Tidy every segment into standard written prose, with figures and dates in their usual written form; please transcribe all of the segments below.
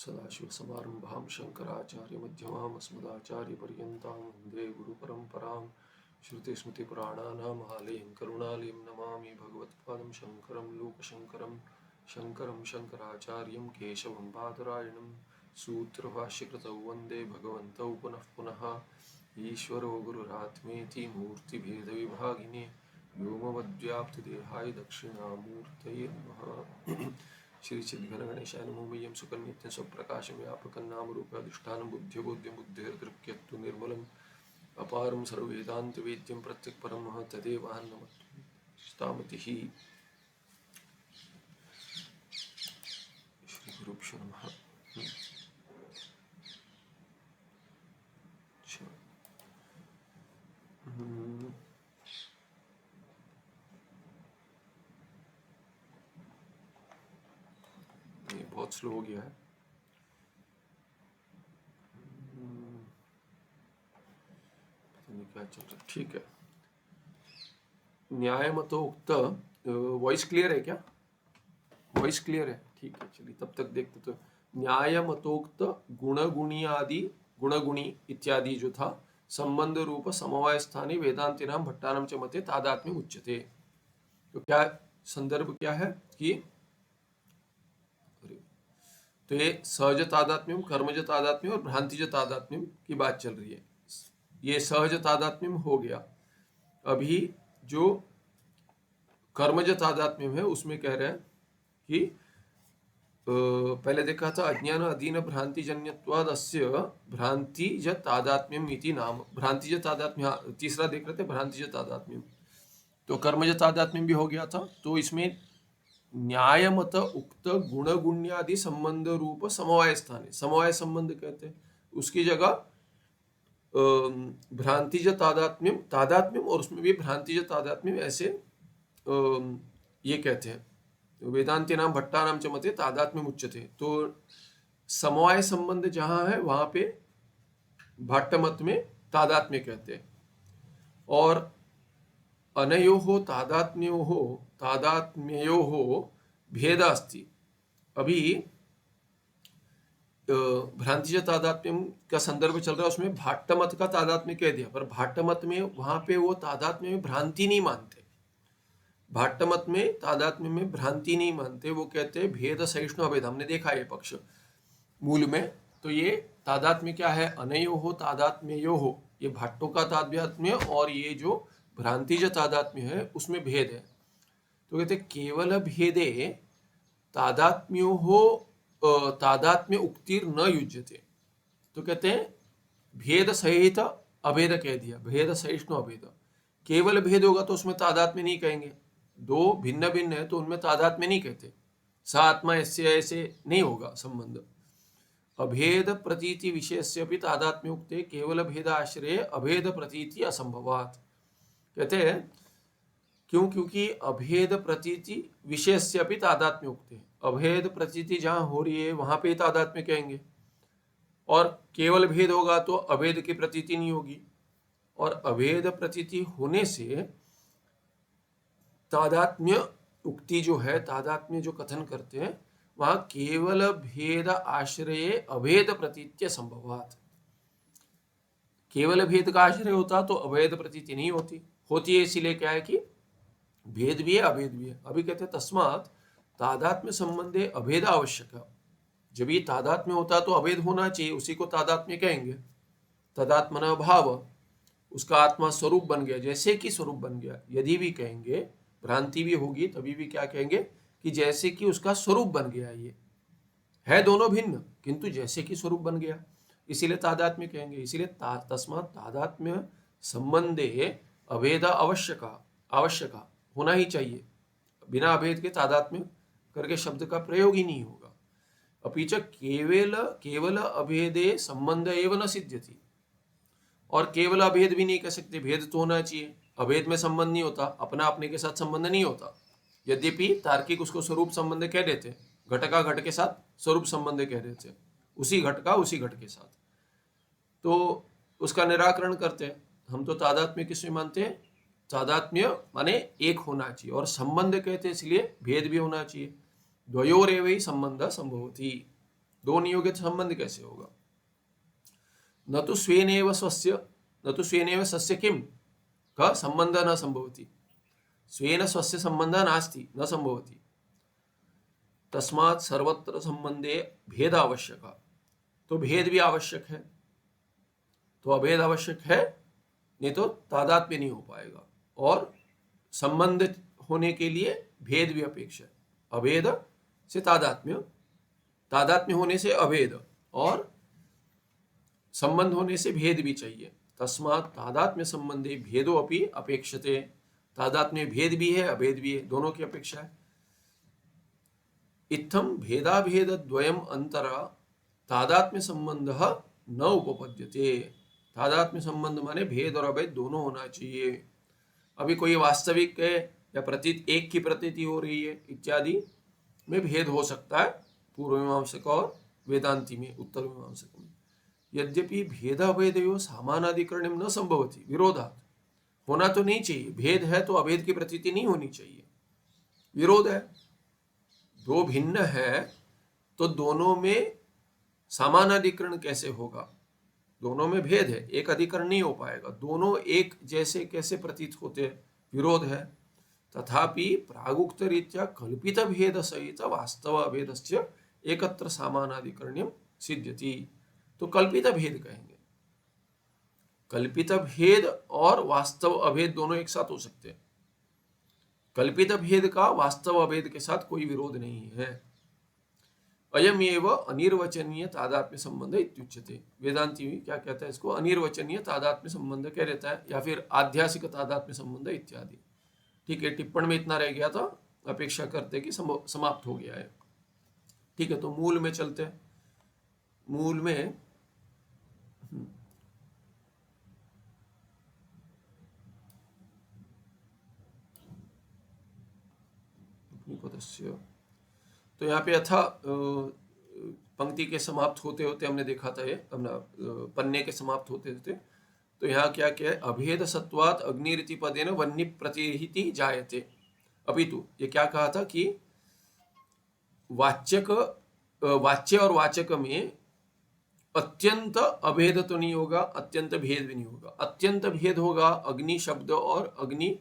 सदाशिवसमारम्भां शङ्कराचार्यमध्यमाम् अस्मदाचार्यपर्यन्तां वन्दे गुरुपरम्परां श्रुतिस्मृतिपुराणानाम् आलयं करुणालयं नमामि भगवत्पादं शङ्करं लोकशङ्करं शङ्करं शङ्कराचार्यं केशवं बादरायणं सूत्रभाष्यकृतौ वन्दे भगवन्तौ पुनः पुनः ईश्वरो गुरुरात्मेति मूर्तिभेदविभागिने व्योमवद्व्याप्तदेहाय दक्षिणामूर्तये नमः। श्री चिद्घन गणेशाय नमो मह्यं सुकन्नित्यं स्वप्रकाशं व्यापकं नामरूपाधिष्ठानं बुद्धिबोध्यं बुद्धिर्दृक्यत्तु निर्मलम् अपारं सर्ववेदान्तवेद्यं प्रत्यक्परं तदेवाहन्नमस्तामतिः। श्रीगुरुभ्यो नमः। ये बहुत स्लो हो गया है। पता नहीं क्या चल रहा है। ठीक है, न्याय मतो उक्त। वॉइस क्लियर है क्या? वॉइस क्लियर है? ठीक है, चलिए तब तक देखते। तो न्याय मतोक्त गुणगुणी इत्यादि जो था संबंध रूप समवाय स्थानी वेदांति नाम भट्टानाम च मते तादात्म्य उच्यते। तो क्या संदर्भ क्या है कि तो ये सहज तादात्म्यम, कर्मज तादात्म्यम और भ्रांतिज तादात्म्यम की बात चल रही है। ये सहज तादात्म्यम हो गया। अभी जो कर्मज तादात्म्यम है उसमें कह रहे हैं कि पहले देखा था अज्ञान अधीन भ्रांतिजन्यत्वाद अस्य भ्रांतिज तादात्म्यम इति नाम। भ्रांतिज तादात्म्य तीसरा देख रहे थे, भ्रांतिज तादात्म्यम। तो कर्मज तादात्म्यम भी हो गया था। तो इसमें न्याय मत उक्त गुण गुण्यादि संबंध रूप समवाय स्थान, समवाय संबंध कहते हैं, उसकी जगह भ्रांतिज तादात्म्यम, तादात्म्यम और उसमें भी भ्रांतिज तादात्म्यम, ऐसे ये कहते हैं। वेदांति नाम भट्टा नाम च मते तादात्म्यम उच्यते। तो समवाय संबंध जहां है वहां पे भट्ट मत में तादात्म्य कहते हैं। और अनयोः तादात्म्योः भेद अस्ति। अभी भ्रांतिज तादात्म्यम का संदर्भ चल रहा है, उसमें भाट्ट मत का तादात्म्य कह दिया, पर भाट्ट मत में वहां पे वो तादात्म्य में भ्रांति नहीं मानते। भाट्ट मत में तादात्म्य में भ्रांति नहीं मानते, वो कहते हैं भेद सहिष्णु अभेद। हमने देखा ये पक्ष मूल में। तो ये तादात्म्य क्या है? अनयोः तादात्म्योः, ये भाट्टों का तादात्म्य और ये जो भ्रांतिज तादात्म्य है उसमें भेद है। तो कहते केवल भेदे तादात्म्य उक्तिर न युज्यते। तो कहते हैं भेद सहित अभेद कह दिया, भेद सहिष्णु अभेद। केवल भेद होगा तो उसमें तादात्म्य नहीं कहेंगे। दो भिन्न भिन्न है तो उनमें तादात्म्य नहीं कहते। सा आत्मा ऐसे नहीं होगा संबंध। अभेद प्रतीति विषयस्य भी तादात्म्य उक्ते केवल भेद आश्रय अभेद प्रतीति असंभवात्। कहते हैं क्यों? क्योंकि अभेद प्रतीति विषय से भी तादात्म्य उक्ते हैं। अभेद प्रतीति जहां हो रही है वहां पे तादात्म्य कहेंगे, और केवल भेद होगा तो अभेद की प्रतीति नहीं होगी। और अभेद प्रतीति होने से तादात्म्य उक्ति जो है, तादात्म्य जो कथन करते हैं वहां केवल भेद आश्रय अभेद प्रतीत्य संभवात्। केवल भेद का आश्रय होता तो अभेद प्रतीति नहीं होती है। इसीलिए क्या है कि भेद भी है अभेद भी है। अभी कहते हैं तस्मात् तादात्म्य संबंधे अभेद आवश्यक। जब ये तादात्म्य होता तो अभेद होना चाहिए, उसी को तादात्म्य कहेंगे। तदात्मना भाव, उसका आत्मा स्वरूप बन गया, जैसे कि स्वरूप बन गया। यदि भी कहेंगे भ्रांति भी होगी तभी भी क्या कहेंगे कि जैसे कि उसका स्वरूप बन गया। ये है दोनों भिन्न किंतु जैसे कि स्वरूप बन गया, इसीलिए तादात्म्य कहेंगे। इसीलिए तस्मात् तादात्म्य संबंधे अभेद आवश्यक होना ही चाहिए। बिना अभेद के तादात्म्य करके शब्द का प्रयोग ही नहीं होगा। अपिच केवल अभेदे संबंध एवं न सिद्ध्यति। और केवल अभेद भी नहीं कह सकते, भेद तो होना चाहिए। अभेद में संबंध नहीं होता, अपना अपने के साथ संबंध नहीं होता। यद्यपि तार्किक उसको स्वरूप संबंध कह देते, घट का घट के साथ स्वरूप संबंध कह देते, उसी घट का उसी घट के साथ। तो उसका निराकरण करते हैं। हम तो तादात्म्य किसमें मानते हैं? तादात्म्य माने एक होना चाहिए, और संबंध कहते हैं इसलिए भेद भी होना चाहिए। द्वयोरेव ही संबंध संभवति, दो नियोगित संबंध कैसे होगा? न तो स्वेनेव स्वस्य न तो स्वेनेव सस्य किम का संबंध न संभवति, स्वेन स्वस्य संबंध नास्ति न संभवति, तस्मात् सर्वत्र संबंधे भेद आवश्यक। तो भेद भी आवश्यक है, तो अभेद आवश्यक है, नहीं तो तादात्म्य नहीं हो पाएगा। और संबंध होने के लिए भेद भी अपेक्षा है। अभेद से तादात्म्य, तादात्म्य होने से अभेद, और संबंध होने से भेद भी चाहिए। तस्मात् तादात्म्य संबंधे भेदो अपि अपेक्षते। तादात्म्य भेद भी है, अभेद भी है, दोनों की अपेक्षा है। इत्थम भेदाभेद द्वयम अंतरा तादात्म्य संबंध न उपपद्यते। तादात्म्य संबंध माने भेद और अभेद दोनों होना चाहिए। अभी कोई वास्तविक है या प्रतीत एक की प्रतीति हो रही है इत्यादि में भेद हो सकता है, पूर्व मीमांसक और वेदांति में, उत्तर मीमांसक में। यद्यपि भेद अभेदयोः समानाधिकरणं न संभवति विरोधात्। होना तो नहीं चाहिए, भेद है तो अभेद की प्रतीति नहीं होनी चाहिए, विरोध है। दो भिन्न है तो दोनों में समानाधिकरण कैसे होगा? दोनों में भेद है, एक अधिकरण नहीं हो पाएगा। दोनों एक जैसे कैसे प्रतीत होते हैं? विरोध है। तथापि प्रागुक्त रीत्या कल्पित भेद सहित वास्तव अभेदस्य एकत्र समानाधिकरण्यम सिद्ध्यति। तो कल्पित भेद कहेंगे। कल्पित भेद और वास्तव अभेद दोनों एक साथ हो सकते हैं। कल्पित भेद का वास्तव अभेद के साथ कोई विरोध नहीं है। अयम एव अनिर्वचनीय तादात्म्य संबंध इत्युच्यते। वेदांति क्या कहता है इसको? अनिर्वचनीय तादात्म्य संबंध कह देता है, या फिर आध्यासिक तादात्म्य संबंध इत्यादि। ठीक है, टिप्पण में इतना रह गया था, अपेक्षा करते कि समाप्त हो गया है। ठीक है, तो मूल में चलते हैं। मूल में तो यहाँ पे यथा पंक्ति के समाप्त होते होते हमने देखा था, ये पन्ने के समाप्त होते होते, तो यहाँ क्या क्या है? अभेद सत्वात् अग्निरिति पदेन वन्य प्रतिहिति जायते। अपितु ये क्या कहा था कि वाच्य और वाचक में अत्यंत अभेद तो नहीं होगा, अत्यंत भेद भी नहीं होगा। अत्यंत भेद होगा अग्नि शब्द और अग्नि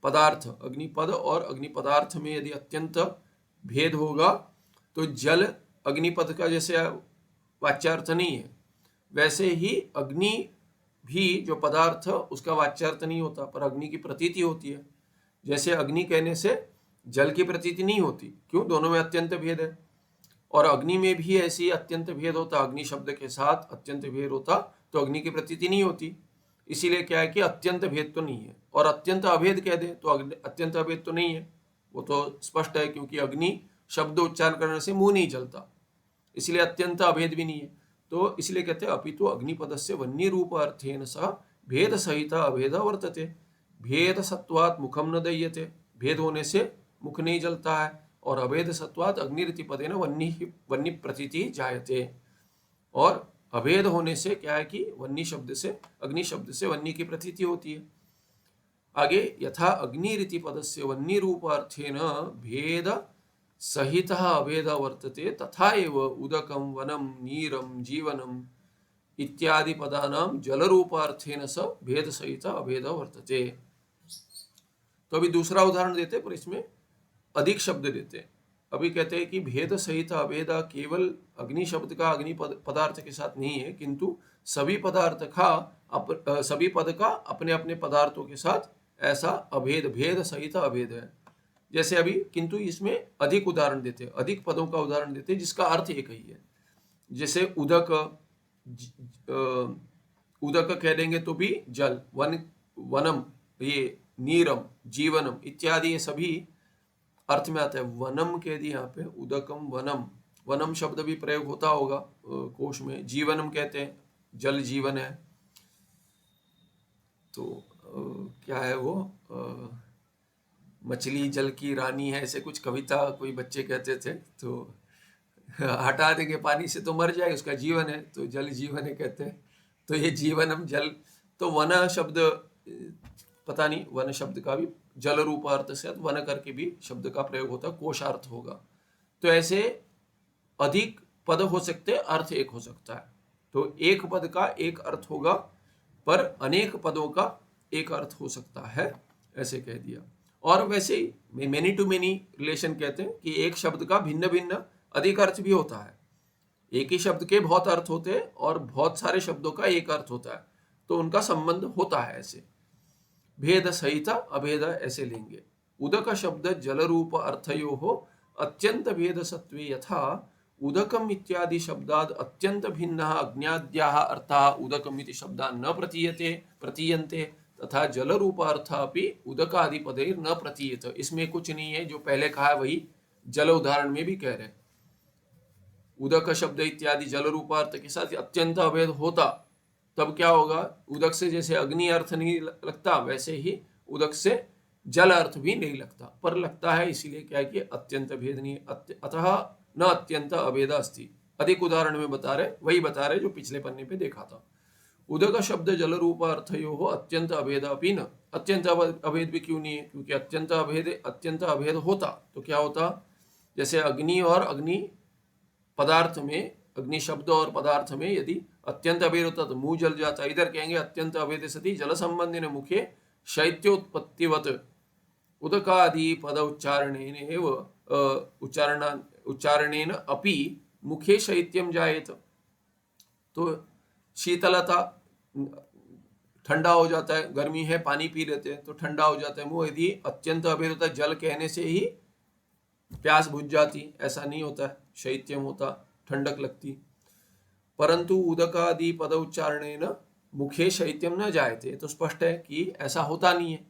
पदार्थ, अग्निपद और अग्नि पदार्थ में यदि अत्यंत भेद होगा तो जल अग्निपद का जैसे वाच्यार्थ नहीं है, वैसे ही अग्नि भी जो पदार्थ उसका वाच्यार्थ नहीं होता, पर अग्नि की प्रतीति होती है। जैसे अग्नि कहने से जल की प्रतीति नहीं होती, क्यों? दोनों में अत्यंत भेद है। और अग्नि में भी ऐसी अत्यंत भेद होता, अग्नि शब्द के साथ अत्यंत भेद होता तो अग्नि की प्रतीति नहीं होती। इसीलिए क्या है कि अत्यंत भेद तो नहीं है। और अत्यंत अभेद कह दे तो अत्यंत अभेद तो नहीं है, वो तो स्पष्ट है, क्योंकि अग्नि शब्द उच्चारण करने से मुंह नहीं जलता, इसलिए अत्यंत अभेद भी नहीं है। तो इसलिए कहते हैं अपितु अग्निपदस्य वन्य रूप अर्थेन सह भेद सहित अभेद वर्तते। भेद सत्वात् मुखम न दह्यते, भेद होने से मुख नहीं जलता है। और अभेद सत्वात् अग्निरिति पदेन वन्य प्रतीति जायते। और अभेद होने से क्या है कि वन्य शब्द से, अग्नि शब्द से वन्य की प्रतीति होती है। आगे यथा अग्निरिति पदस्य वन्य रूप अर्थेन भेद सहित अभेद वर्तते तथा एव उदकम वनम नीरम जीवनम इत्यादि पदानाम जल रूपार्थेन स भेद सहित अभेद वर्तते। तो अभी दूसरा उदाहरण देते, पर इसमें अधिक शब्द देते। अभी कहते हैं कि भेद सहित अभेद केवल अग्नि शब्द का अग्नि पदार्थ के साथ नहीं है, किंतु सभी पदार्थ का सभी पद का अपने अपने पदार्थों के साथ ऐसा अभेद, भेद सहित अभेद है। जैसे अभी किंतु इसमें अधिक उदाहरण देते, अधिक पदों का उदाहरण देते जिसका अर्थ एक ही है। जैसे उदक, उदक कह देंगे तो भी जल, वनम ये नीरम, जीवनम इत्यादि ये सभी अर्थ में आता है। वनम कह दी यहाँ पे, उदकम वनम, वनम शब्द भी प्रयोग होता होगा कोश में। जीवनम कहते हैं, जल जीवन है। तो क्या है वो, मछली जल की रानी है, ऐसे कुछ कविता कोई बच्चे कहते थे। तो हटा देंगे पानी से तो मर जाए, उसका जीवन है, तो जल जीवन है कहते हैं। तो ये जीवनम जल, तो वन शब्द पता नहीं, वन शब्द का भी जल रूप अर्थ से वन करके भी शब्द का प्रयोग होता है, कोशार्थ होगा। तो ऐसे अधिक पद हो सकते हैं, अर्थ एक हो सकता है। तो एक पद का एक अर्थ होगा, पर अनेक पदों का एक अर्थ हो सकता है, ऐसे कह दिया। और वैसे ही मेनी टू मेनी रिलेशन कहते हैं कि एक शब्द का भिन्न भिन्न अधिक अर्थ भी होता है। एक ही शब्द के बहुत अर्थ होते हैं और बहुत सारे शब्दों का एक अर्थ होता है, तो उनका संबंध होता है। ऐसे भेद सहित अभेद ऐसे लेंगे। उदक शब्द जल रूप अर्थयो हो अत्यंत भेद सत्वे यथा उदकम इत्यादि शब्दाद अत्यंत भिन्न अज्ञाद्याः अर्थाः उदकम इति शब्दाः न प्रतीयन्ते तथा जल रूप अर्थ अपि उदकादि पदैर् न प्रतीयत। इसमें कुछ नहीं है, जो पहले कहा है वही जल उदाहरण में भी कह रहे हैं। उदक शब्द इत्यादि जल रूप अर्थ के साथ अत्यंत अभेद होता, तब क्या होगा? उदक से जैसे अग्नि अर्थ नहीं लगता, वैसे ही उदक से जल अर्थ भी नहीं लगता, पर लगता है इसीलिए क्या है कि अत्यंत भेद नहीं, अतः न अत्यंत अभेद अस्ति। अधिक उदाहरण में बता रहे, वही बता रहे जो पिछले पन्ने पे देखा था। उदक शब्द जल रूप अर्थयो हो अत्यंत अभेद अपि न। अत्यंत अभेद भी क्यों नहीं है? क्योंकि अत्यंत अभेद होता तो क्या होता? जैसे अग्नि और अग्नि पदार्थ में, अग्नि शब्द और पदार्थ में यदि अत्यंत अभेद होता तो मुंह जल जाता। इधर कहेंगे अत्यंत अभेद सती जल संबंधी मुखे शैत्योत्पत्तिवत उदकादि पद उच्चारणेन अपि मुखे शैत्यम जायेत। तो शीतलता, ठंडा हो जाता है, गर्मी है पानी पी लेते हैं तो ठंडा हो जाता है मुंह। यदि अत्यंत अभेद होता है, जल कहने से ही प्यास बुझ जाती, ऐसा नहीं होता है, शैत्यम होता, ठंडक लगती। परंतु उदकादि पद उच्चारणेन मुखे शैत्यम न जायते, तो स्पष्ट है कि ऐसा होता नहीं है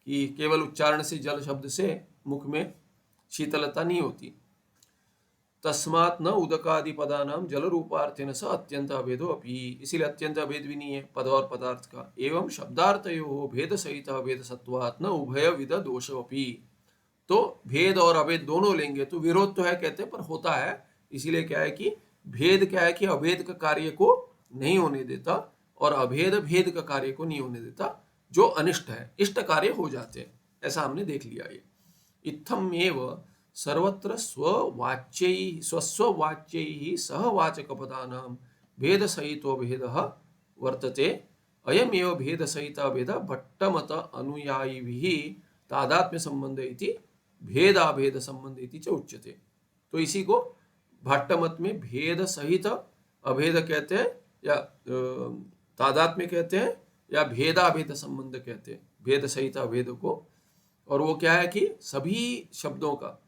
कि केवल उच्चारण से, जल शब्द से मुख में शीतलता नहीं होती। तस्मात् न उदकादि पदानाम जल रूपार्थेन स अत्यंत अभेदो अपि, इसीलिए अत्यंत अभेद भी नहीं है पद और पदार्थ का। एवं शब्दार्थयो भेद सहित अभेद सत्वात् न उभय विद दोषोपि। तो भेद और अभेद दोनों लेंगे तो विरोध तो है कहते हैं, पर होता है। इसीलिए क्या है कि भेद क्या है कि अभेद का कार्य को नहीं होने देता, और अभेद भेद का कार्य को नहीं होने देता। जो अनिष्ट है इष्ट कार्य हो जाते हैं, ऐसा हमने देख लिया। ये इत्थम एव सर्वत्र स्वस्ववाच्यैः सहवाचक पदानां भेद सहितो भेदः वर्तते। अयमेव भेद सहित भेद भट्टमत अनुयायिभिः तादात्म्य संबंध इति भेदाभेद संबंध इति च उच्यते। तो इसी को भट्टमत में भेद सहित अभेद कहते हैं, या तादात्म्य कहते हैं, या भेदाभेद संबंध कहते हैं, भेद सहित अभेद को। और वो क्या है कि सभी शब्दों का,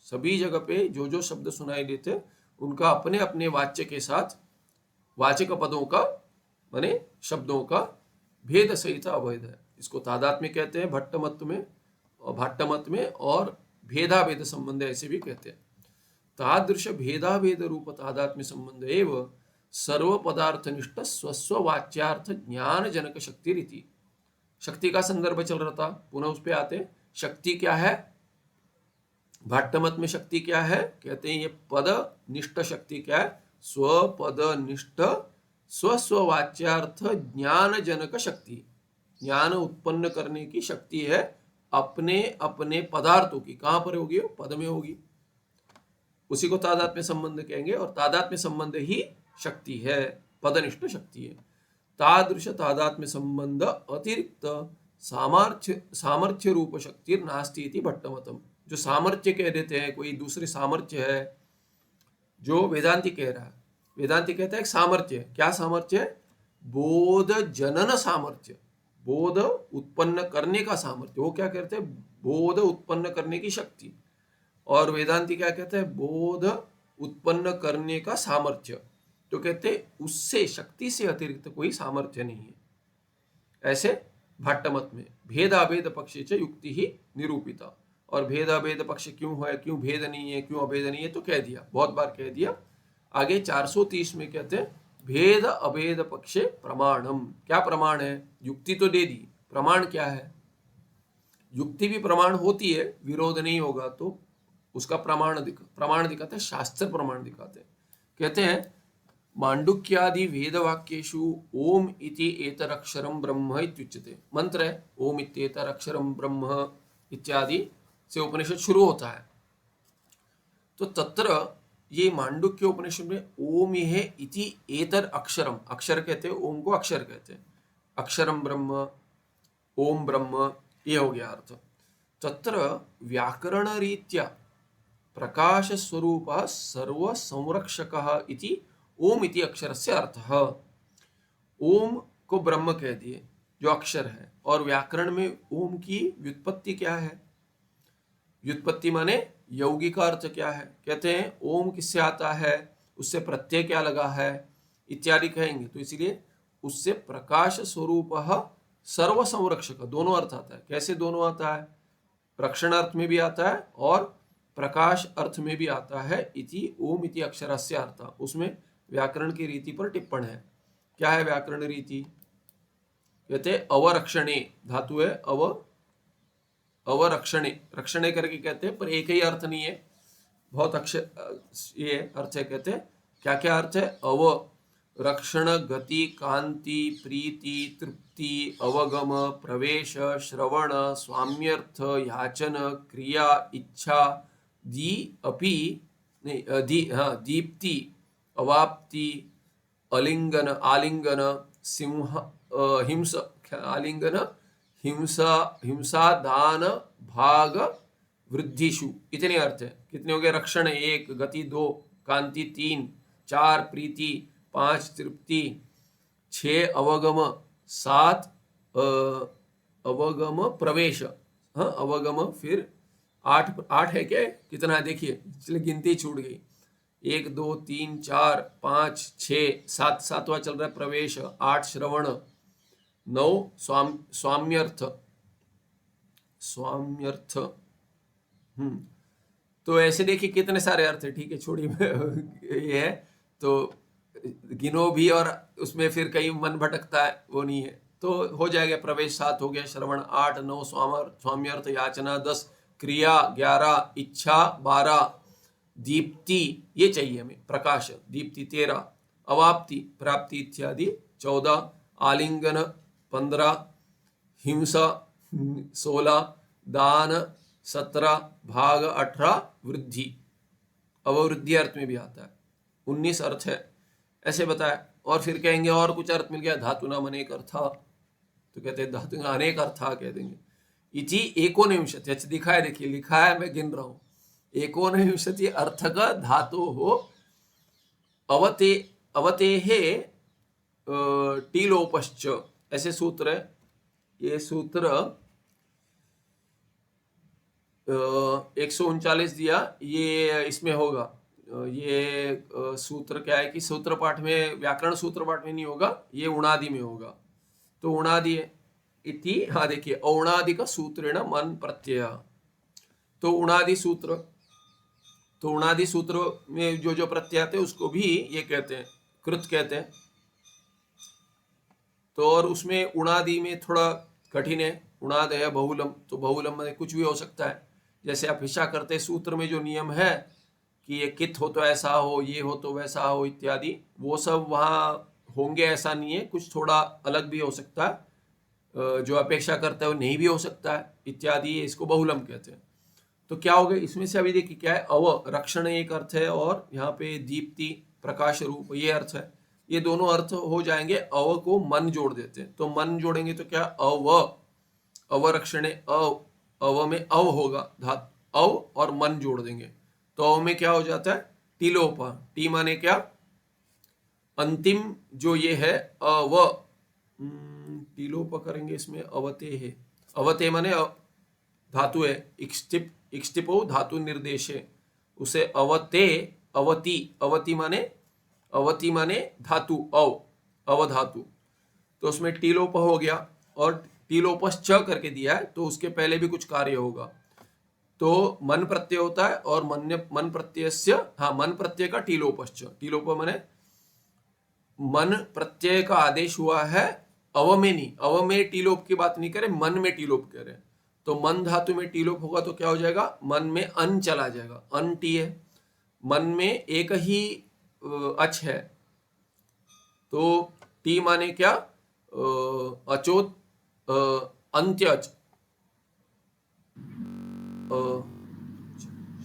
सभी जगह पे जो जो शब्द सुनाई देते उनका अपने अपने वाच्य के साथ, वाचक पदों का माने शब्दों का भेद सहित अभेद है। इसको तादात्म्य कहते हैं भट्टमत में, और भाट्टमत में, और भेदाभेद संबंध ऐसे भी कहते हैं। तादृश भेदाभेद रूप तादात्म्य संबंध एव सर्व पदार्थनिष्ठ स्वस्व वाच्यार्थ ज्ञान जनक शक्ति रीति। शक्ति का संदर्भ चल रहा था, पुनः उस पे आते। शक्ति क्या है? भाट्टमत में शक्ति क्या है? कहते हैं ये पद निष्ठ शक्ति क्या है? स्वपद निष्ठ स्वस्व वाच्यार्थ ज्ञान जनक शक्ति, ज्ञान उत्पन्न करने की शक्ति है अपने अपने पदार्थों की। कहां पर होगी? पद में होगी। उसी को तादात्म्य संबंध कहेंगे, और तादात्म्य संबंध ही शक्ति है, पदनिष्ठ शक्ति है। तादृश तादात्म्य संबंध अतिरिक्त सामर्थ्य रूप शक्ति नास्ति इति भट्टमतम। जो सामर्थ्य कह देते हैं, कोई दूसरे सामर्थ्य है, जो वेदांती कह रहा है। वेदांती कहता है एक सामर्थ्य है। क्या सामर्थ्य है? बोध जनन सामर्थ्य, बोध उत्पन्न करने का सामर्थ्य। वो क्या कहते हैं? बोध उत्पन्न करने की शक्ति। और वेदांती क्या कहते हैं? बोध उत्पन्न करने का सामर्थ्य। तो कहते उससे, शक्ति से अतिरिक्त कोई सामर्थ्य नहीं है। ऐसे भाट्टमत में भेदाभेद पक्षे च युक्ति ही निरूपिता। और भेदाभेद पक्ष क्यों है, क्यों भेद नहीं है, क्यों अभेद नहीं है, तो कह दिया, बहुत बार कह दिया। आगे 430 में कहते हैं भेद अभेद पक्षे प्रमाणम। क्या प्रमाण है? युक्ति तो दे दी, प्रमाण क्या है? युक्ति भी प्रमाण होती है, विरोध नहीं होगा तो उसका प्रमाण दिखाते हैं, शास्त्र प्रमाण दिखाते हैं। कहते हैं मांडुक्यादि वेद वाक्येषु ओम इति एतरक्षरम ब्रह्म इत्युच्यते। मंत्र है ओम इत्येतरक्षरम ब्रह्म इत्यादि से उपनिषद शुरू होता है। तो तत्र ये मांडुक्य उपनिषद में ओम ये इति एतद अक्षरम, अक्षर कहते हैं ओम को, अक्षर कहते हैं, अक्षरम ब्रह्म, ओम ब्रह्म, ये हो गया अर्थ। तत्र व्याकरण रीत्या प्रकाश स्वरूप सर्व संरक्षक इति ओम इति अक्षरस्य अर्थः। ओम को ब्रह्म कह दिए जो अक्षर है, और व्याकरण में ओम की व्युत्पत्ति क्या है? व्युत्पत्ति माने यौगिक का अर्थ क्या है? कहते हैं ओम किससे आता है, उससे प्रत्यय क्या लगा है इत्यादि कहेंगे। तो इसलिए उससे प्रकाश स्वरूप सर्व संरक्षक, दोनों अर्थ आता है। कैसे दोनों आता है? रक्षण अर्थ में भी आता है और प्रकाश अर्थ में भी आता है। इति ओम इति अक्षरस्य अर्थ, उसमें व्याकरण की रीति पर टिप्पण है। क्या है व्याकरण रीति? कहते अवरक्षणे, धातु है अवरक्षणे, रक्षणे करके कहते हैं, पर एक ही अर्थ नहीं है, बहुत अक्षर ये अर्थ है। कहते हैं क्या क्या अर्थ है? अव रक्षण, गति, कांति, प्रीति, तृप्ति, अवगम, प्रवेश, श्रवण, स्वाम्यर्थ, याचन, क्रिया, इच्छा, दी अपि नहीं दीप्ति, अवाप्ति, अलिंगन, आलिंगन, सिंह, हिंस, आलिंगन, हिंसा, हिंसा, दान, भाग, वृद्धिषु, इतने अर्थ है। कितने हो गए? रक्षण 1, गति 2, कांति 3, 4 प्रीति, 5 तृप्ति, 6 अवगम, 7 अवगम प्रवेश, हाँ अवगम, फिर 8 है क्या? कितना है देखिए, इसलिए गिनती छूट गई। 1 2 3 4 5 6 7, सातवां चल रहा है प्रवेश, 8 श्रवण, 9 स्वाम्यर्थ, स्वाम्यर्थ। तो ऐसे देखिए कितने सारे अर्थ है। ठीक है, छोड़ी ये है तो गिनो भी, और उसमें फिर कहीं मन भटकता है, वो नहीं है। तो हो जाएगा प्रवेश 7 हो गया, श्रवण 8, 9 स्वाम्यर्थ, याचना 10, क्रिया 11, इच्छा 12, दीप्ति ये चाहिए हमें, प्रकाश दीप्ति 13, अवाप्ति प्राप्ति इत्यादि 14, आलिंगन 15, हिंसा 16, दान 17, भाग 18, वृद्धि, अववृद्धि अर्थ में भी आता है। 19 अर्थ है, ऐसे बताया। और फिर कहेंगे और कुछ अर्थ मिल गया, धातु नाम अनेक अर्था, तो कहते हैं धातु अनेक अर्था कह देंगे। इति एकोनविंशति, अच्छा दिखा है, देखिए लिखा है, मैं गिन रहा हूँ। एकोनविंशति अर्थ का धातु हो अवते, अवते है टीलोपश्च, ऐसे सूत्र है। ये सूत्र 139 दिया, ये इसमें होगा। ये सूत्र क्या है कि सूत्र पाठ में, व्याकरण सूत्र पाठ में नहीं होगा, ये उणादि में होगा। तो उणादि है इति, हाँ देखिए औणादि का सूत्रेण मन प्रत्यय, तो उणादि सूत्र, तो उणादि सूत्र में जो जो प्रत्यय आते हैं उसको भी ये कहते हैं, कृत कहते हैं। तो और उसमें उणादि में थोड़ा कठिन है, उणाद है बहुलम, तो बहुलम में कुछ भी हो सकता है। जैसे आप हिस्सा करते सूत्र में जो नियम है कि ये कित हो तो ऐसा हो, ये हो तो वैसा हो इत्यादि, वो सब वहाँ होंगे, ऐसा नहीं है, कुछ थोड़ा अलग भी हो सकता है, जो अपेक्षा करता है वो नहीं भी हो सकता है इत्यादि, इसको बहुलम कहते हैं। तो क्या हो गया इसमें से? अभी देखिए क्या है, अव रक्षण एक अर्थ है, और यहाँ पे दीप्ति प्रकाश रूप ये अर्थ है। ये दोनों अर्थ हो जाएंगे, अव को मन जोड़ देते हैं, तो मन जोड़ेंगे तो क्या, अव, अवरक्षणे, अव में अव होगा धातु, अव और मन जोड़ देंगे तो अव में क्या हो जाता है, टीलोप। टी माने क्या, अंतिम जो ये है अव, टीलोप करेंगे इसमें, अवते है, अवते माने धातु है, इक्ष्टिप, इक्ष्टिपो धातु निर्देशे, उसे अवते, अवति, अवति माने, अवति माने धातु अव, अवधातु, तो उसमें टीलोप हो गया, और टीलोपश्च करके दिया है, तो उसके पहले भी कुछ कार्य होगा। तो मन प्रत्यय होता है, और मन प्रत्ययस्य, हाँ मन प्रत्यय का टीलोपश्च, टीलोप माने मन प्रत्यय का आदेश हुआ है, अव में नहीं, अव में टीलोप की बात नहीं करें, मन में टीलोप करें। तो मन धातु में टीलोप होगा तो क्या हो जाएगा, मन में अन चला जाएगा, अन टी है, मन में एक ही अच है, तो टी माने क्या, अचोत अंत्य अच,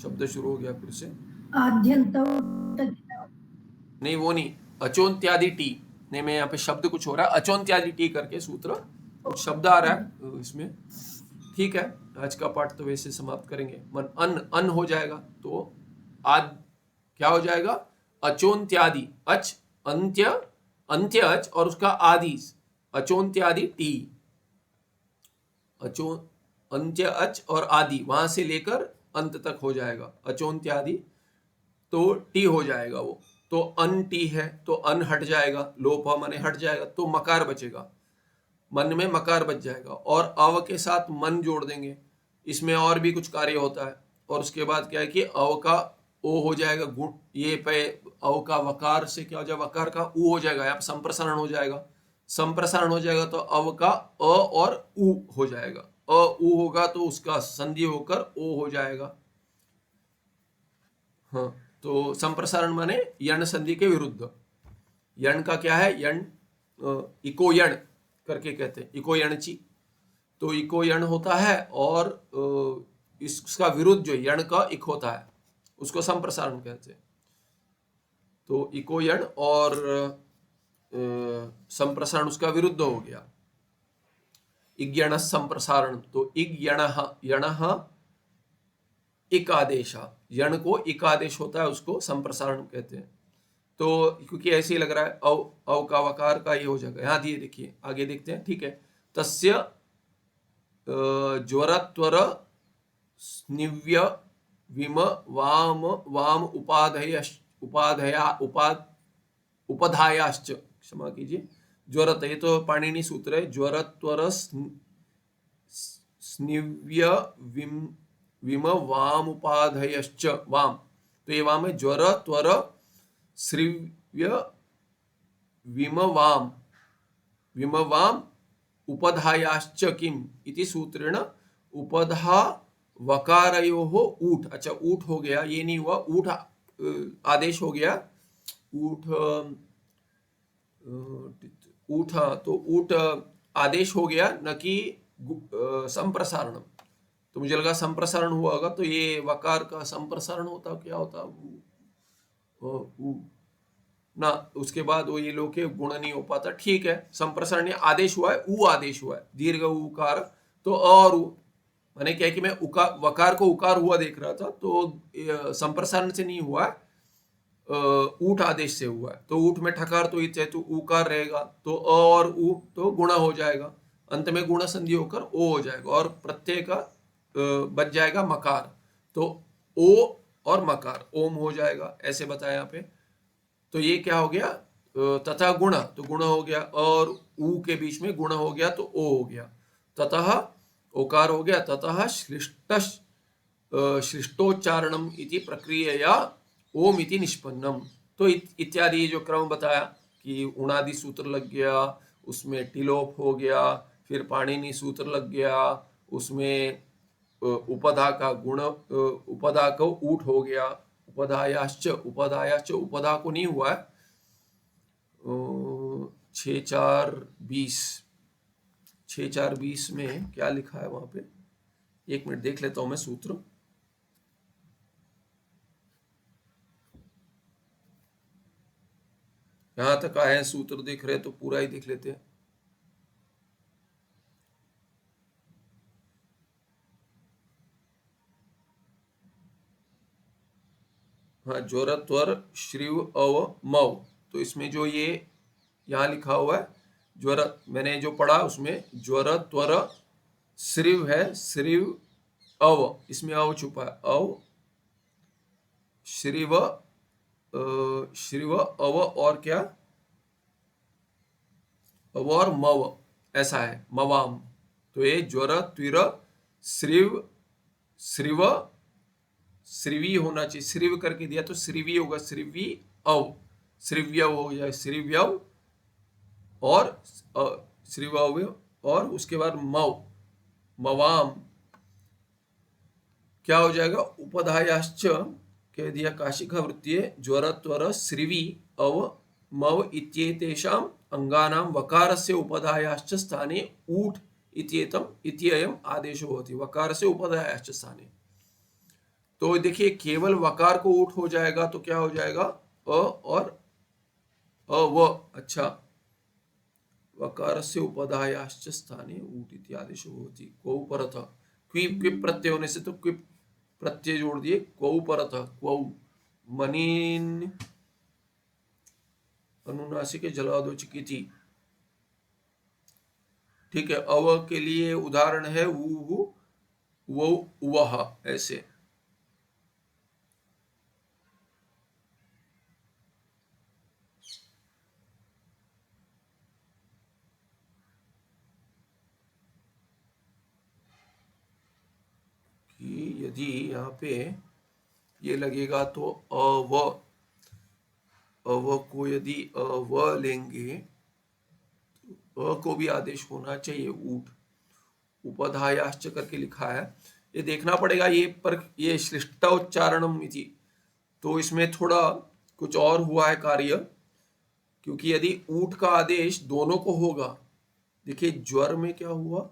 शब्द शुरू हो गया फिर से, आद्यन्तौ नहीं वो नहीं, अचोन्त्यादि टी नहीं, मैं यहाँ पे शब्द कुछ हो रहा है, अचोन्त्यादि टी करके सूत्र कुछ शब्द आ रहा है इसमें। ठीक है, आज का पाठ तो वैसे समाप्त करेंगे। मन अन हो जाएगा तो आद क्या हो जाएगा, अचोन्त्यादि, अच अंत्य, अंत्य अच और उसका आदि अचोन्त्यादि टी, अचो अंत्य अच और आदि वहां से लेकर अंत तक हो जाएगा अचोन्त्यादि, तो टी हो जाएगा वो। तो अन टी है तो अन हट जाएगा, लोप मने हट जाएगा तो मकार बचेगा, मन में मकार बच जाएगा और अव के साथ मन जोड़ देंगे, इसमें और भी कुछ कार्य होता है। और उसके बाद क्या है कि अव का ओ हो जाएगा गुण, ये पे अव का वकार से क्या हो जाएगा, वकार का ऊ हो जाएगा, यहाँ संप्रसारण हो जाएगा, संप्रसारण हो जाएगा तो अव का अ और उ हो जाएगा, अ उ होगा तो उसका संधि होकर ओ हो जाएगा। हाँ, तो संप्रसारण माने यण संधि के विरुद्ध। यण का क्या है, यण इको यण करके कहते हैं, इको यणची, तो इको यण होता है और इसका विरुद्ध जो यण का इक होता है उसको संप्रसारण कहते हैं। तो इको यण और संप्रसारण उसका विरुद्ध हो गया, इग्यण संप्रसारण, तो इग्यण यण इक आदेश, यण को इक आदेश होता है उसको संप्रसारण कहते हैं। तो क्योंकि ऐसे ही लग रहा है अव का वकार का ये हो जाएगा, यहाँ दिए देखिए, आगे देखते हैं। ठीक है, तस्य ज्वरत्वर स्निव्य विम वाम वाम उपधायाश्च, क्षमा कीजिए, ज्वरत, ये तो पाणिनि सूत्र है, ज्वरत्वर स्निव्य विम वाम उपाधयश्च, वाम, तो ये वाम है, ज्वर त्वर श्रिव्य विमवाम विमवाम उपधायाश्च किम इति सूत्रेण उपधा वकारयोः ऊठ, अच्छा ऊठ हो गया, ये नहीं हुआ, ऊठ आदेश हो गया, ऊठ ऊठ, तो ऊठ आदेश हो गया न कि संप्रसारण। तो मुझे लगा संप्रसारण हुआ होगा, तो ये वकार का संप्रसारण होता, क्या होता ना, उसके बाद वो ये लोग के गुण नहीं हो पाता। ठीक है, संप्रसारण आदेश हुआ है, ऊ आदेश हुआ है, दीर्घ उकार, तो और मैंने क्या कि मैं वकार को उकार हुआ देख रहा था, तो संप्रसारण से नहीं हुआ, ऊठ आदेश से हुआ है। तो ऊठ में ठकार तो इत है, तो उकार रहेगा, तो अ और ऊ तो गुणा हो जाएगा, अंत में गुण संधि होकर ओ हो जाएगा और प्रत्यय का बच जाएगा मकार, तो ओ और मकार ओम हो जाएगा, ऐसे बताया यहाँ पे। तो ये क्या हो गया, तथा गुण, तो गुण हो गया और ऊ के बीच में गुण हो गया तो ओ हो गया, ततः ओकार हो गया, ततः शिष्टोच्चारणम इति प्रक्रिया ओम इति निष्पन्नम। तो इत्यादि जो क्रम बताया कि उणादि सूत्र लग गया, उसमें टिलोप हो गया, फिर पाणिनि सूत्र लग गया, उसमें उपधा का गुण, उपधा को ऊठ हो गया, उपधायाश्च, उपधायाश्च उपधा को नहीं हुआ है, 6-4-20, 6-4-20 में क्या लिखा है वहां पे, एक मिनट देख लेता हूं मैं सूत्र। यहां तक आए हैं सूत्र, देख रहे तो पूरा ही देख लेते हैं। हाँ, ज्वरत्वर श्रीव अव मव, तो इसमें जो ये यहाँ लिखा हुआ है ज्वर, मैंने जो पढ़ा उसमें ज्वर त्वर श्रीव है, श्रीव अव, इसमें अव छुपा है, अव श्रीव, श्रीव अव और क्या, अव और मव, ऐसा है मवाम। तो ये ज्वर त्विर श्रीव, श्रीव, श्रीवी होना चाहिए, श्रीव करके दिया तो श्रीवी होगा, श्रीवी अव, श्रीव्यव हो जाए, श्रीव्यव और श्रीव्यव, और उसके बाद मव, मवाम क्या हो जाएगा, उपधायाश्च कह दिया, काशिका वृत्तीय ज्वरत्वर श्रीवी अव मव इत्येतेषाम् अंगानां वकारस्य उपधायाश्च स्थाने ऊठ इत्येतम इत्ययम् आदेशो भवति, वकारस्य उपधायाश्च स्थाने। तो देखिए केवल वकार को ऊट हो जाएगा तो क्या हो जाएगा, और व, अच्छा, वकारस्य उपधायाश्च स्थाने ऊट इत्यादिषु भवति। क्वौ परतः, क्विप क्विप प्रत्यय होने से तो क्विप प्रत्यय जोड़ दिए, क्वौ परतः, क्वौ मनीन अनुनासिके जलादोचिकिति। ठीक है, अव के लिए उदाहरण है ऊ, वो, वह, ऐसे। कि यदि यहाँ पे ये लगेगा तो अव को यदि अव लेंगे, अ को भी आदेश होना चाहिए, ऊट। उपधायाश्च करके लिखा है, ये देखना पड़ेगा ये, पर ये श्लिष्टोच्चारणम इति, तो इसमें थोड़ा कुछ और हुआ है कार्य, क्योंकि यदि ऊट का आदेश दोनों को होगा, देखिए ज्वर में क्या हुआ,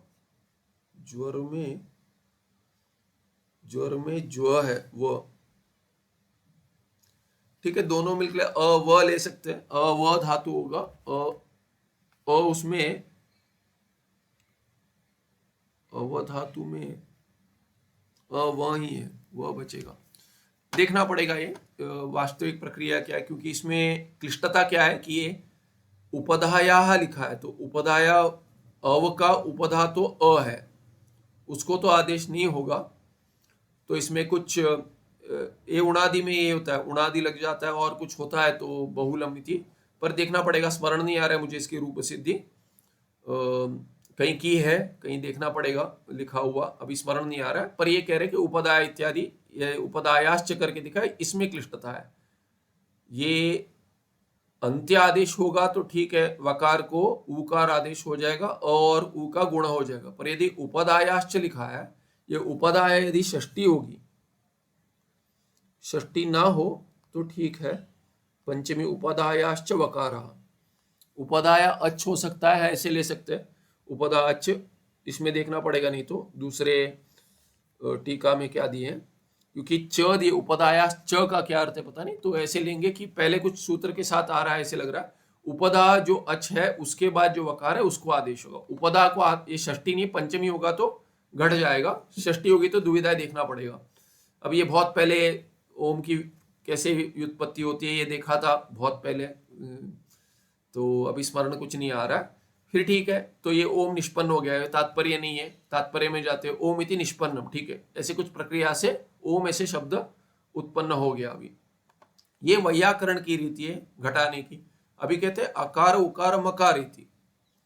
ज्वर में ज्व है वो, ठीक है, दोनों मिलकर अ व ले सकते हैं, अ व धातु होगा, उसमें अव धातु में व ही है, वह बचेगा। देखना पड़ेगा ये वास्तविक प्रक्रिया क्या है, क्योंकि इसमें क्लिष्टता क्या है कि ये उपधाया लिखा है, तो उपधाया अव का उपधा तो अ है, उसको तो आदेश नहीं होगा, तो इसमें कुछ ये उणादि में ये होता है, उणादि लग जाता है और कुछ होता है तो बहुलम इति, पर देखना पड़ेगा, स्मरण नहीं आ रहा है मुझे इसकी रूप सिद्धि, कहीं की है, कहीं देखना पड़ेगा लिखा हुआ, अभी स्मरण नहीं आ रहा है, पर ये कह रहे कि उपदाय इत्यादि, ये उपदायाश्च करके दिखा है, इसमें क्लिष्टता है। ये अंत्य आदेश होगा तो ठीक है, वकार को उकार आदेश हो जाएगा और ऊ का गुण हो जाएगा, पर यदि उपदायाश्च लिखा है, ये उपदाय यदि षष्ठी होगी, षष्ठी ना हो तो ठीक है, पंचमी उपदायाश्च वकारा, उपदाया अच्छ हो सकता है, ऐसे ले सकते हैं, उपदा अच्छ, इसमें देखना पड़ेगा, नहीं तो दूसरे टीका में क्या दिए हैं, क्योंकि च दिए, उपदाया च का क्या अर्थ है पता नहीं, तो ऐसे लेंगे कि पहले कुछ सूत्र के साथ आ रहा है, ऐसे लग रहा है, उपदा जो अच्छ है उसके बाद जो वकार है उसको आदेश होगा, उपदा को ये षष्ठी नहीं पंचमी होगा तो घट जाएगा, षष्ठी होगी तो दुविधा देखना पड़ेगा। अब ये बहुत पहले ओम की कैसे व्युत्पत्ति होती है ये देखा था बहुत पहले, तो अभी स्मरण कुछ नहीं आ रहा है, फिर ठीक है, तो ये ओम निष्पन्न हो गया है, तात्पर्य नहीं है, तात्पर्य में जाते हैं ओम इति निष्पन्नम, ठीक है, ऐसे कुछ प्रक्रिया से ओम ऐसे शब्द उत्पन्न हो गया। अभी ये वैयाकरण की रीति है घटाने की। अभी कहते हैं अकार उकार मकार इति,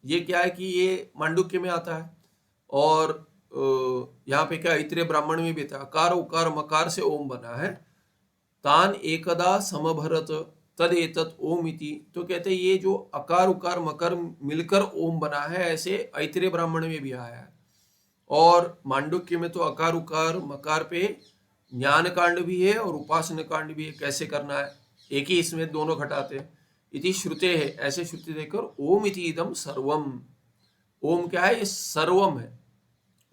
ये क्या है कि ये मांडुक्य में आता है, और यहाँ पे क्या ऐत्रेय ब्राह्मण में भी था, अकार उकार मकार से ओम बना है, तान एकदा समभरत तद एतत् ओम इति, तो कहते हैं ये जो अकार उकार मकर मिलकर ओम बना है, ऐसे ऐत्रेय ब्राह्मण में भी आया है, और मांडुक्य में तो अकार उकार मकार पे ज्ञान कांड भी है और उपासना कांड भी है, कैसे करना है, एक ही इसमें दोनों घटाते हैं। इति श्रुते है, ऐसे श्रुति देकर ओम इति इदम सर्वम, ओम क्या है, ये सर्वम है।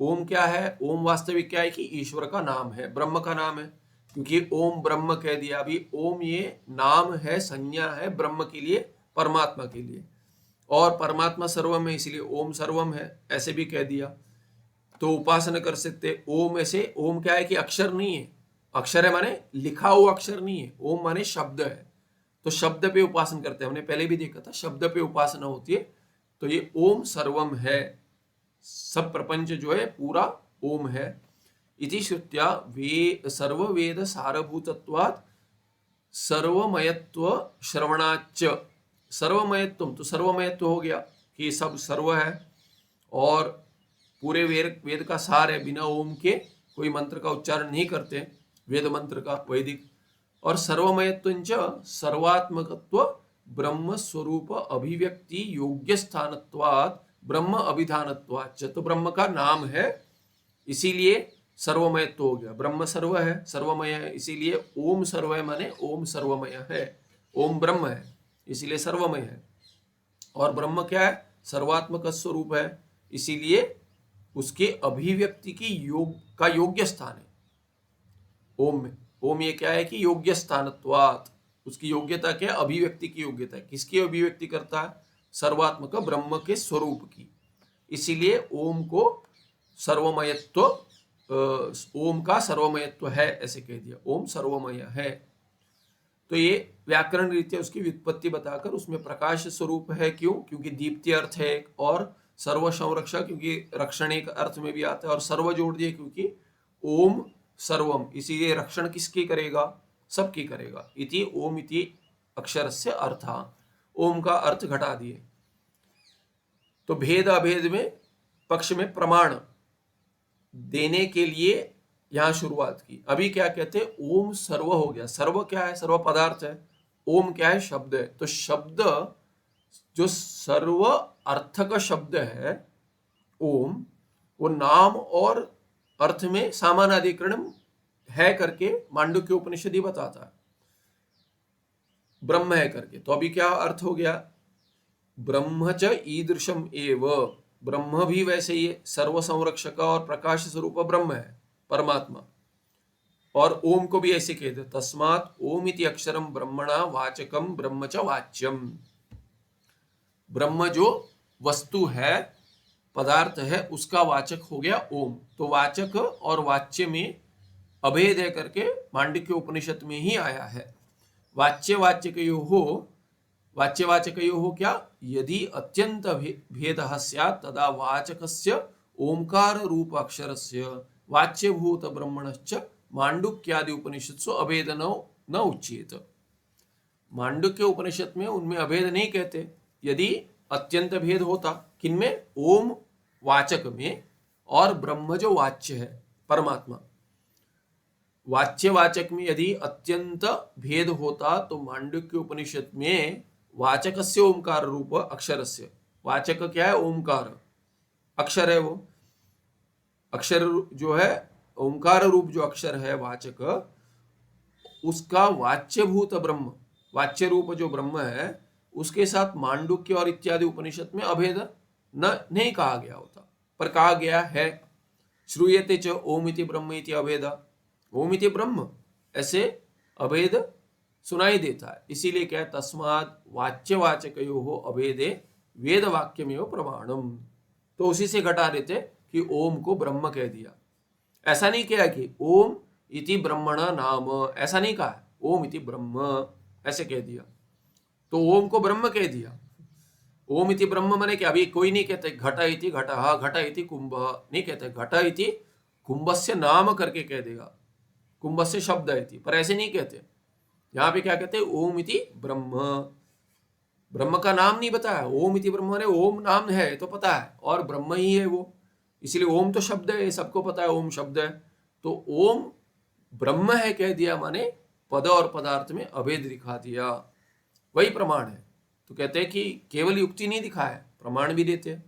ओम क्या है, ओम वास्तविक क्या है कि ईश्वर का नाम है, ब्रह्म का नाम है, क्योंकि ओम ब्रह्म कह दिया, अभी ओम ये नाम है, संज्ञा है ब्रह्म के लिए, परमात्मा के लिए, और परमात्मा सर्वम है इसलिए ओम सर्वम है, ऐसे भी कह दिया, तो उपासना कर सकते। ओम ऐसे, ओम क्या है कि अक्षर नहीं है, अक्षर है माने लिखा हुआ अक्षर नहीं है, ओम माने शब्द है, तो शब्द पे उपासना करते हैं, हमने पहले भी देखा था शब्द पे उपासना होती है, तो ये ओम सर्वम है, सब प्रपंच जो है पूरा ओम है। इति श्रुत्या वे सर्ववेद सारभूतत्वात् सर्वमयत्व श्रवणाच्च, सर्वमयत्व तो सर्वमयत्व हो गया कि सब सर्व है, और पूरे वेद का सार है, बिना ओम के कोई मंत्र का उच्चारण नहीं करते, वेद मंत्र का वैदिक, और सर्वमयत्वंच सर्वात्मकत्व ब्रह्म स्वरूप अभिव्यक्ति योग्य स्थानत्वात् ब्रह्म अभिधानत्वाच्च, तो ब्रह्म का नाम है इसीलिए सर्वमयत्व हो गया, ब्रह्म सर्व है, सर्वमय है, इसीलिए ओम सर्व है माने ओम सर्वमय है, ओम ब्रह्म है इसीलिए सर्वमय है, और ब्रह्म क्या है, सर्वात्मक स्वरूप है, इसीलिए उसके अभिव्यक्ति की का योग्य स्थान है। ओम में। ओम ये क्या है कि योग्य स्थानत्वात्, उसकी योग्यता क्या है? अभिव्यक्ति की योग्यता है। किसकी अभिव्यक्ति करता है? सर्वात्मक ब्रह्म के स्वरूप की। इसीलिए ओम को सर्वमयत्व, ओम का सर्वमयत्व है ऐसे कह दिया, ओम सर्वमय है। तो ये व्याकरण रीत्या उसकी व्युत्पत्ति बताकर उसमें प्रकाश स्वरूप है। क्यों? क्योंकि दीप्ति अर्थ है एक, और सर्व संरक्षक क्योंकि रक्षण एक अर्थ में भी आता है, और सर्व जोड़ दिए क्योंकि ओम सर्वम, इसीलिए रक्षण किसकी करेगा? सबकी करेगा। इति ओम इति अक्षर से अर्थ, ओम का अर्थ घटा दिए। तो भेद अभेद में पक्ष में प्रमाण देने के लिए यहां शुरुआत की। अभी क्या कहते हैं? ओम सर्व हो गया। सर्व क्या है? सर्व पदार्थ है। ओम क्या है? शब्द है। तो शब्द जो सर्व अर्थक शब्द है ओम, वो नाम और अर्थ में सामानाधिकरण है करके मांडुक्य उपनिषद ही बताता है, ब्रह्म है करके। तो अभी क्या अर्थ हो गया? ब्रह्म च ईदृशम एव, ब्रह्म भी वैसे ही सर्व संरक्षक और प्रकाश स्वरूप ब्रह्म है, परमात्मा। और ओम को भी ऐसे कह दो, तस्मात् ओम इति अक्षरम ब्रह्मणा वाचकम ब्रह्म च वाच्यम। ब्रह्म जो वस्तु है, पदार्थ है, उसका वाचक हो गया ओम। तो वाचक और वाच्य में अभेद है करके मांडुक्य उपनिषद में ही आया है। वाच्य वाच्यवाचकयोः क्या? यदि अत्यंत भेदः स्यात् तदा वाचकस्य ओंकार रूप अक्षरस्य वाच्यभूत ब्रह्मणश्च मांडुक्यादि उपनिषत्सु अभेदनो न उच्येत। मांडुक्य उपनिषद में उनमें अभेद नहीं कहते। यदि अत्यंत भेद होता, किनमें? ओम वाचक में, और ब्रह्म जो वाच्य है परमात्मा। वाच्य वाचक में यदि अत्यंत भेद होता तो मांडुक्य उपनिषद में वाचकस्य ओंकार रूप अक्षरस्य, वाचक क्या है? ओंकार, अक्षर है वो। अक्षर जो है, ओंकार रूप जो अक्षर है वाचक, उसका वाच्यभूत ब्रह्म, वाच्य रूप जो ब्रह्म है, उसके साथ मांडुक्य और इत्यादि उपनिषद में अभेद नहीं कहा गया होता, पर कहा गया है। श्रूयते च ओम इति ब्रह्म इति अभेद, ओम इति ब्रह्म ऐसे अभेद सुनाई देता है। इसीलिए क्या है? तस्मात् वाच्यवाचकयोः अभेदे वेद वाक्यमेव प्रमाणम। तो उसी से घटा देते कि ओम को ब्रह्म कह दिया। ऐसा नहीं किया कि ओम इति ब्रह्मणा नाम, ऐसा नहीं कहा, ओम इति ब्रह्म ऐसे कह दिया, तो ओम को ब्रह्म कह दिया। ओम इति ब्रह्म माने कि अभी कोई नहीं कहते घट इति घटः, घट इति कुंभ, नहीं कहते। घट इति कुंभस्य नाम करके कह देगा, कुंभस्य शब्द इति, पर ऐसे नहीं कहते। यहाँ पे क्या कहते हैं? ओम इति ब्रह्म, ब्रह्म का नाम नहीं बताया। ओम इति ब्रह्म ने, ओम नाम है तो पता है, और ब्रह्म ही है वो, इसलिए ओम तो शब्द है, सबको पता है ओम शब्द है। तो ओम ब्रह्म है कह दिया माने पद और पदार्थ में अभेद दिखा दिया, वही प्रमाण है। तो कहते हैं कि केवल युक्ति नहीं दिखाया, प्रमाण भी देते हैं।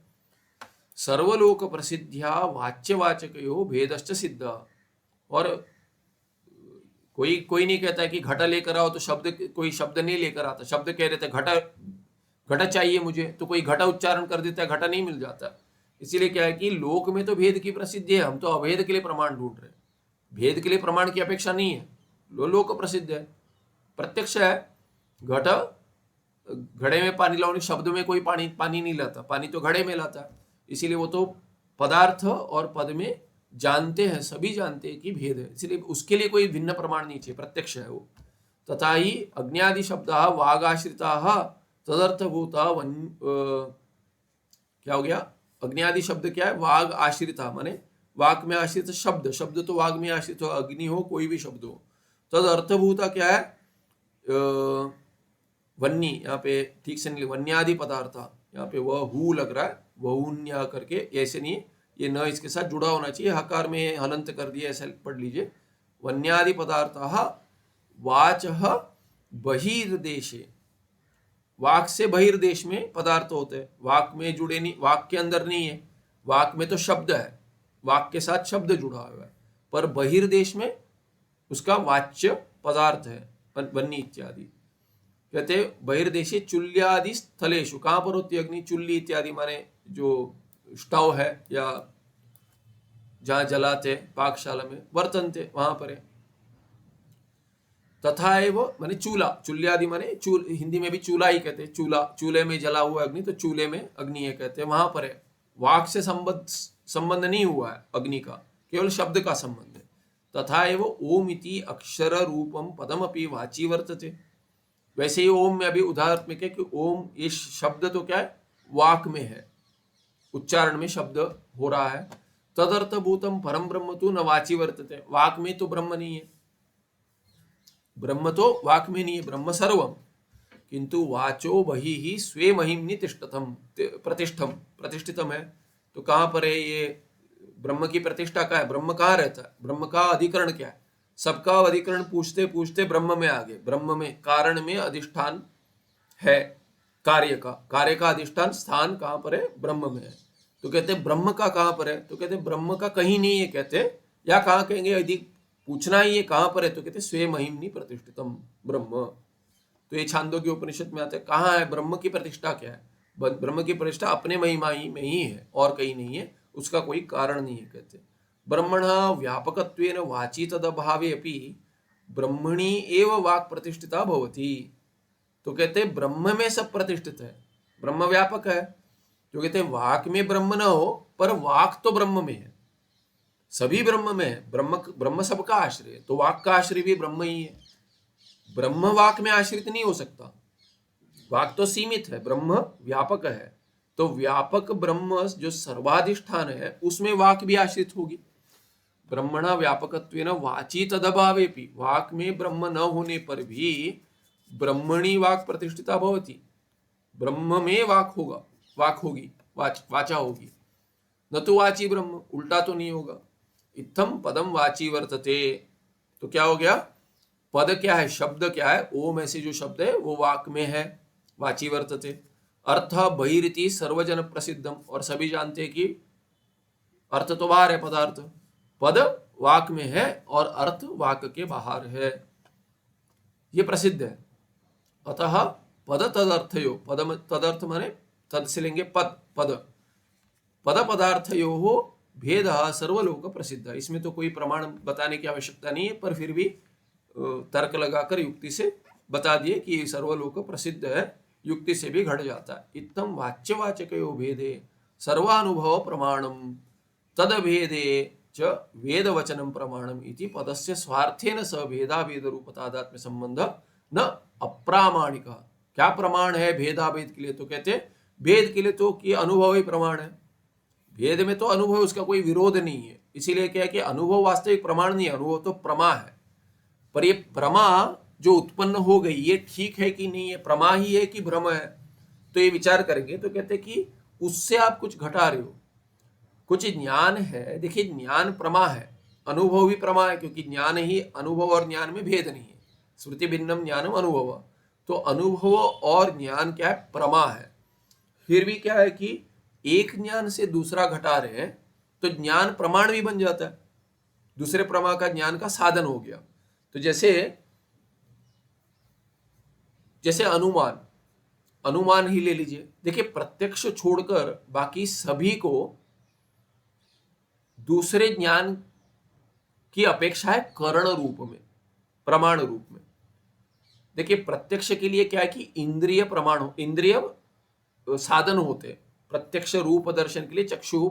सर्वलोक प्रसिद्ध्या वाच्यवाचकयो भेदश्च सिद्ध। और कोई नहीं कहता है कि घटा लेकर आओ, तो शब्द, कोई शब्द नहीं लेकर आता, शब्द कह रहे थे घटा चाहिए मुझे, तो कोई घटा उच्चारण कर देता है, घटा नहीं मिल जाता। इसीलिए क्या है कि लोक में तो भेद की प्रसिद्धि है, हम तो अभेद के लिए प्रमाण ढूंढ रहे हैं। भेद के लिए प्रमाण की अपेक्षा नहीं है, लोक प्रसिद्ध है, प्रत्यक्ष है। घड़े में पानी लाने, शब्द में कोई पानी नहीं लाता, पानी तो घड़े में लाता है। इसीलिए वो तो पदार्थ और पद में जानते हैं, सभी जानते हैं कि भेद है, इसलिए उसके लिए कोई भिन्न प्रमाण नहीं चाहिए, प्रत्यक्ष है वो। तथा ही अग्न्यादि शब्द वागाश्रिता तदर्थभूता क्या हो गया? अग्न्यादि शब्द क्या है? वाग आश्रिता माने वाक में आश्रित शब्द, शब्द तो वाग में आश्रित हो, अग्नि हो, कोई भी शब्द हो। तद अर्थभूता क्या है? वन्नी, यहाँ पे ठीक से नहीं, वन्यादि पदार्थ, यहाँ पे वह हु लग रहा है, वहुन्या करके, ऐसे नहीं, ये न इसके साथ जुड़ा होना चाहिए, हकार में हलंत कर दिया, ऐसा पढ़ लीजिए। वन्यादि पदार्थ वाचः बहिर्देशे, वाक से बहिर्देश में पदार्थ होते हैं, वाक में जुड़े नहीं, वाक के अंदर नहीं है। वाक में तो शब्द है, वाक के साथ शब्द जुड़ा हुआ है, पर बहिर्देश में उसका वाच्य पदार्थ है, वन्नी इत्यादि। कहते बहिर्देशे चुल्यादि स्थलेषु, कहाँ पर होती है अग्नि? चुल्ली इत्यादि माने जो स्टव है या जहाँ जलाते पाकशाला में, वर्तनते, वहां पर है। तथा एव माने चूल्हा, चूल्हादि माने हिंदी में भी चूल्हा ही कहते हैं, चूल्हा, चूल्हे में जला हुआ अग्नि तो चूल्हे में अग्नि है कहते हैं, वहां पर है। वाक से संबंध नहीं हुआ है अग्नि का, केवल शब्द का संबंध है। तथा एव ओम इति अक्षर रूपम पदमपि वाची वर्तते। वैसे ही ओम में अभी उदाहरण में क्या कि ओम ये शब्द तो क्या है, वाक में है, उच्चारण में शब्द हो रहा है। तदर्थभूतम परम ब्रह्म तो न वाची वर्तते, वाक में तो ब्रह्म नहीं है, ब्रह्म तो वाक में नहीं है, ब्रह्म सर्वम, किंतु वाचो वही ही स्वे महिमनि प्रतिष्ठितम है। तो कहां पर है ये ब्रह्म की प्रतिष्ठा? का है, ब्रह्म कहाँ रहता है, ब्रह्म का अधिकरण क्या है? सबका अधिकरण पूछते पूछते ब्रह्म में आ गए। ब्रह्म में कारण में अधिष्ठान है, कार्य का अधिष्ठान स्थान कहां पर है? ब्रह्म में है। तो कहते हैं ब्रह्म का कहां पर है? तो कहते हैं ब्रह्म का कहीं नहीं है कहते, या कहां कहेंगे यदि पूछना ही है कहां पर है तो कहते स्वे महिमनि प्रतिष्ठितम ब्रह्म। तो ये छांदोग्य उपनिषद में आता है, कहाँ है ब्रह्म की प्रतिष्ठा क्या है? ब्रह्म की प्रतिष्ठा अपने महिमा ही में ही है और कहीं नहीं है, उसका कोई कारण नहीं है कहते। ब्रह्मण व्यापकत्वेन वाची तदभावे अपि ब्रह्मणि एव वाक् प्रतिष्ठिता भवति। तो कहते हैं ब्रह्म में सब प्रतिष्ठित है, ब्रह्म व्यापक है। तो कहते हैं वाक में ब्रह्म न हो पर वाक तो ब्रह्म में है, सभी ब्रह्म में है, ब्रह्म सबका आश्रय है, तो वाक का आश्रय भी ब्रह्म ही है। ब्रह्म वाक में आश्रित नहीं हो सकता, वाक तो सीमित है, ब्रह्म व्यापक है। तो व्यापक ब्रह्म जो सर्वाधिष्ठान है उसमें वाक भी आश्रित होगी। ब्रह्मणा व्यापकत्वेन वाची तदभावेपि, वाक में ब्रह्म न होने पर भी ब्रह्मणि वाक प्रतिष्ठिता भवति, ब्रह्म में वाक होगा, वाक होगी, वाचा होगी। न तो वाची ब्रह्म, उल्टा तो नहीं होगा। इत्थम पदम वाची वर्तते। तो क्या हो गया? पद क्या है, शब्द क्या है? ओम ऐसे जो शब्द है वो वाक में है, वाची वर्तते। अर्थ बहिरिति सर्वजन प्रसिद्धम, और सभी जानते हैं कि अर्थ तो बाहर है, पदार्थ, पद वाक में है और अर्थ वाक के बाहर है, ये प्रसिद्ध है। अतः पद तदर्थयो, पद तदर्थ माने तद से लेंगे पद, पद पदार्थयो हो भेद सर्वलोक प्रसिद्ध। इसमें तो कोई प्रमाण बताने की आवश्यकता नहीं है, पर फिर भी तर्क लगाकर युक्ति से बता दिए कि ये सर्वलोक प्रसिद्ध है, युक्ति से भी घट जाता है। इत्थम वाच्यवाचकयो भेदे सर्वानुभव प्रमाणम तद भेदे च वेद वचनम प्रमाणम इति पदस्य स्वार्थेन स भेदाभेद रूप तादात्म्य संबंध न अप्रामाणिक। क्या प्रमाण है भेदाभेद के लिए? तो कहते हैं भेद के लिए तो कि अनुभव ही प्रमाण है, भेद में तो अनुभव, उसका कोई विरोध नहीं है, इसीलिए क्या है कि अनुभव वास्तविक प्रमाण नहीं है, अनुभव तो प्रमा है। पर ये प्रमा जो उत्पन्न हो गई ये ठीक है कि नहीं है, प्रमा ही है कि भ्रम है? तो ये विचार करेंगे तो कहते हैं कि उससे आप कुछ घटा रहे हो, कुछ ज्ञान है। देखिए ज्ञान प्रमा है, अनुभव भी प्रमा है, क्योंकि ज्ञान ही, अनुभव और ज्ञान में भेद नहीं है, श्रुति भिन्नम ज्ञानम अनुभव। तो अनुभव और ज्ञान क्या है? प्रमा है। फिर भी क्या है कि एक ज्ञान से दूसरा घटा रहे हैं तो ज्ञान प्रमाण भी बन जाता है, दूसरे प्रमा का ज्ञान का साधन हो गया। तो जैसे अनुमान ही ले लीजिए। देखिए प्रत्यक्ष छोड़कर बाकी सभी को दूसरे ज्ञान की अपेक्षा है करण रूप में, प्रमाण रूप में। देखिए प्रत्यक्ष के लिए क्या है कि इंद्रिय प्रमाण, इंद्रिय साधन होते हैं, प्रत्यक्ष रूप दर्शन के लिए चक्षु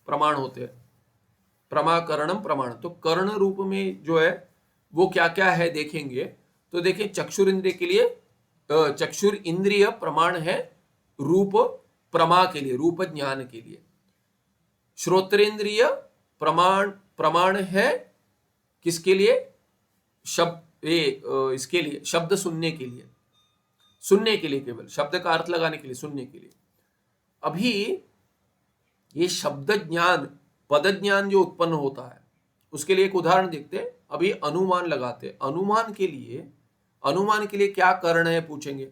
प्रमाण होते हैं, प्रमाकरणम प्रमाण। तो कर्ण रूप में जो है वो क्या क्या है देखेंगे तो देखिए चक्षुर इंद्रिय के लिए चक्षुर इंद्रिय प्रमाण है रूप प्रमा के लिए, रूप ज्ञान के लिए। श्रोत्रेंद्रिय प्रमाण है किसके लिए? इसके लिए शब्द सुनने के लिए, केवल शब्द का अर्थ लगाने के लिए, सुनने के लिए। अभी ये शब्द ज्ञान, पद ज्ञान जो उत्पन्न होता है उसके लिए एक उदाहरण देखते हैं। अभी अनुमान लगाते, अनुमान के लिए क्या कारण है पूछेंगे,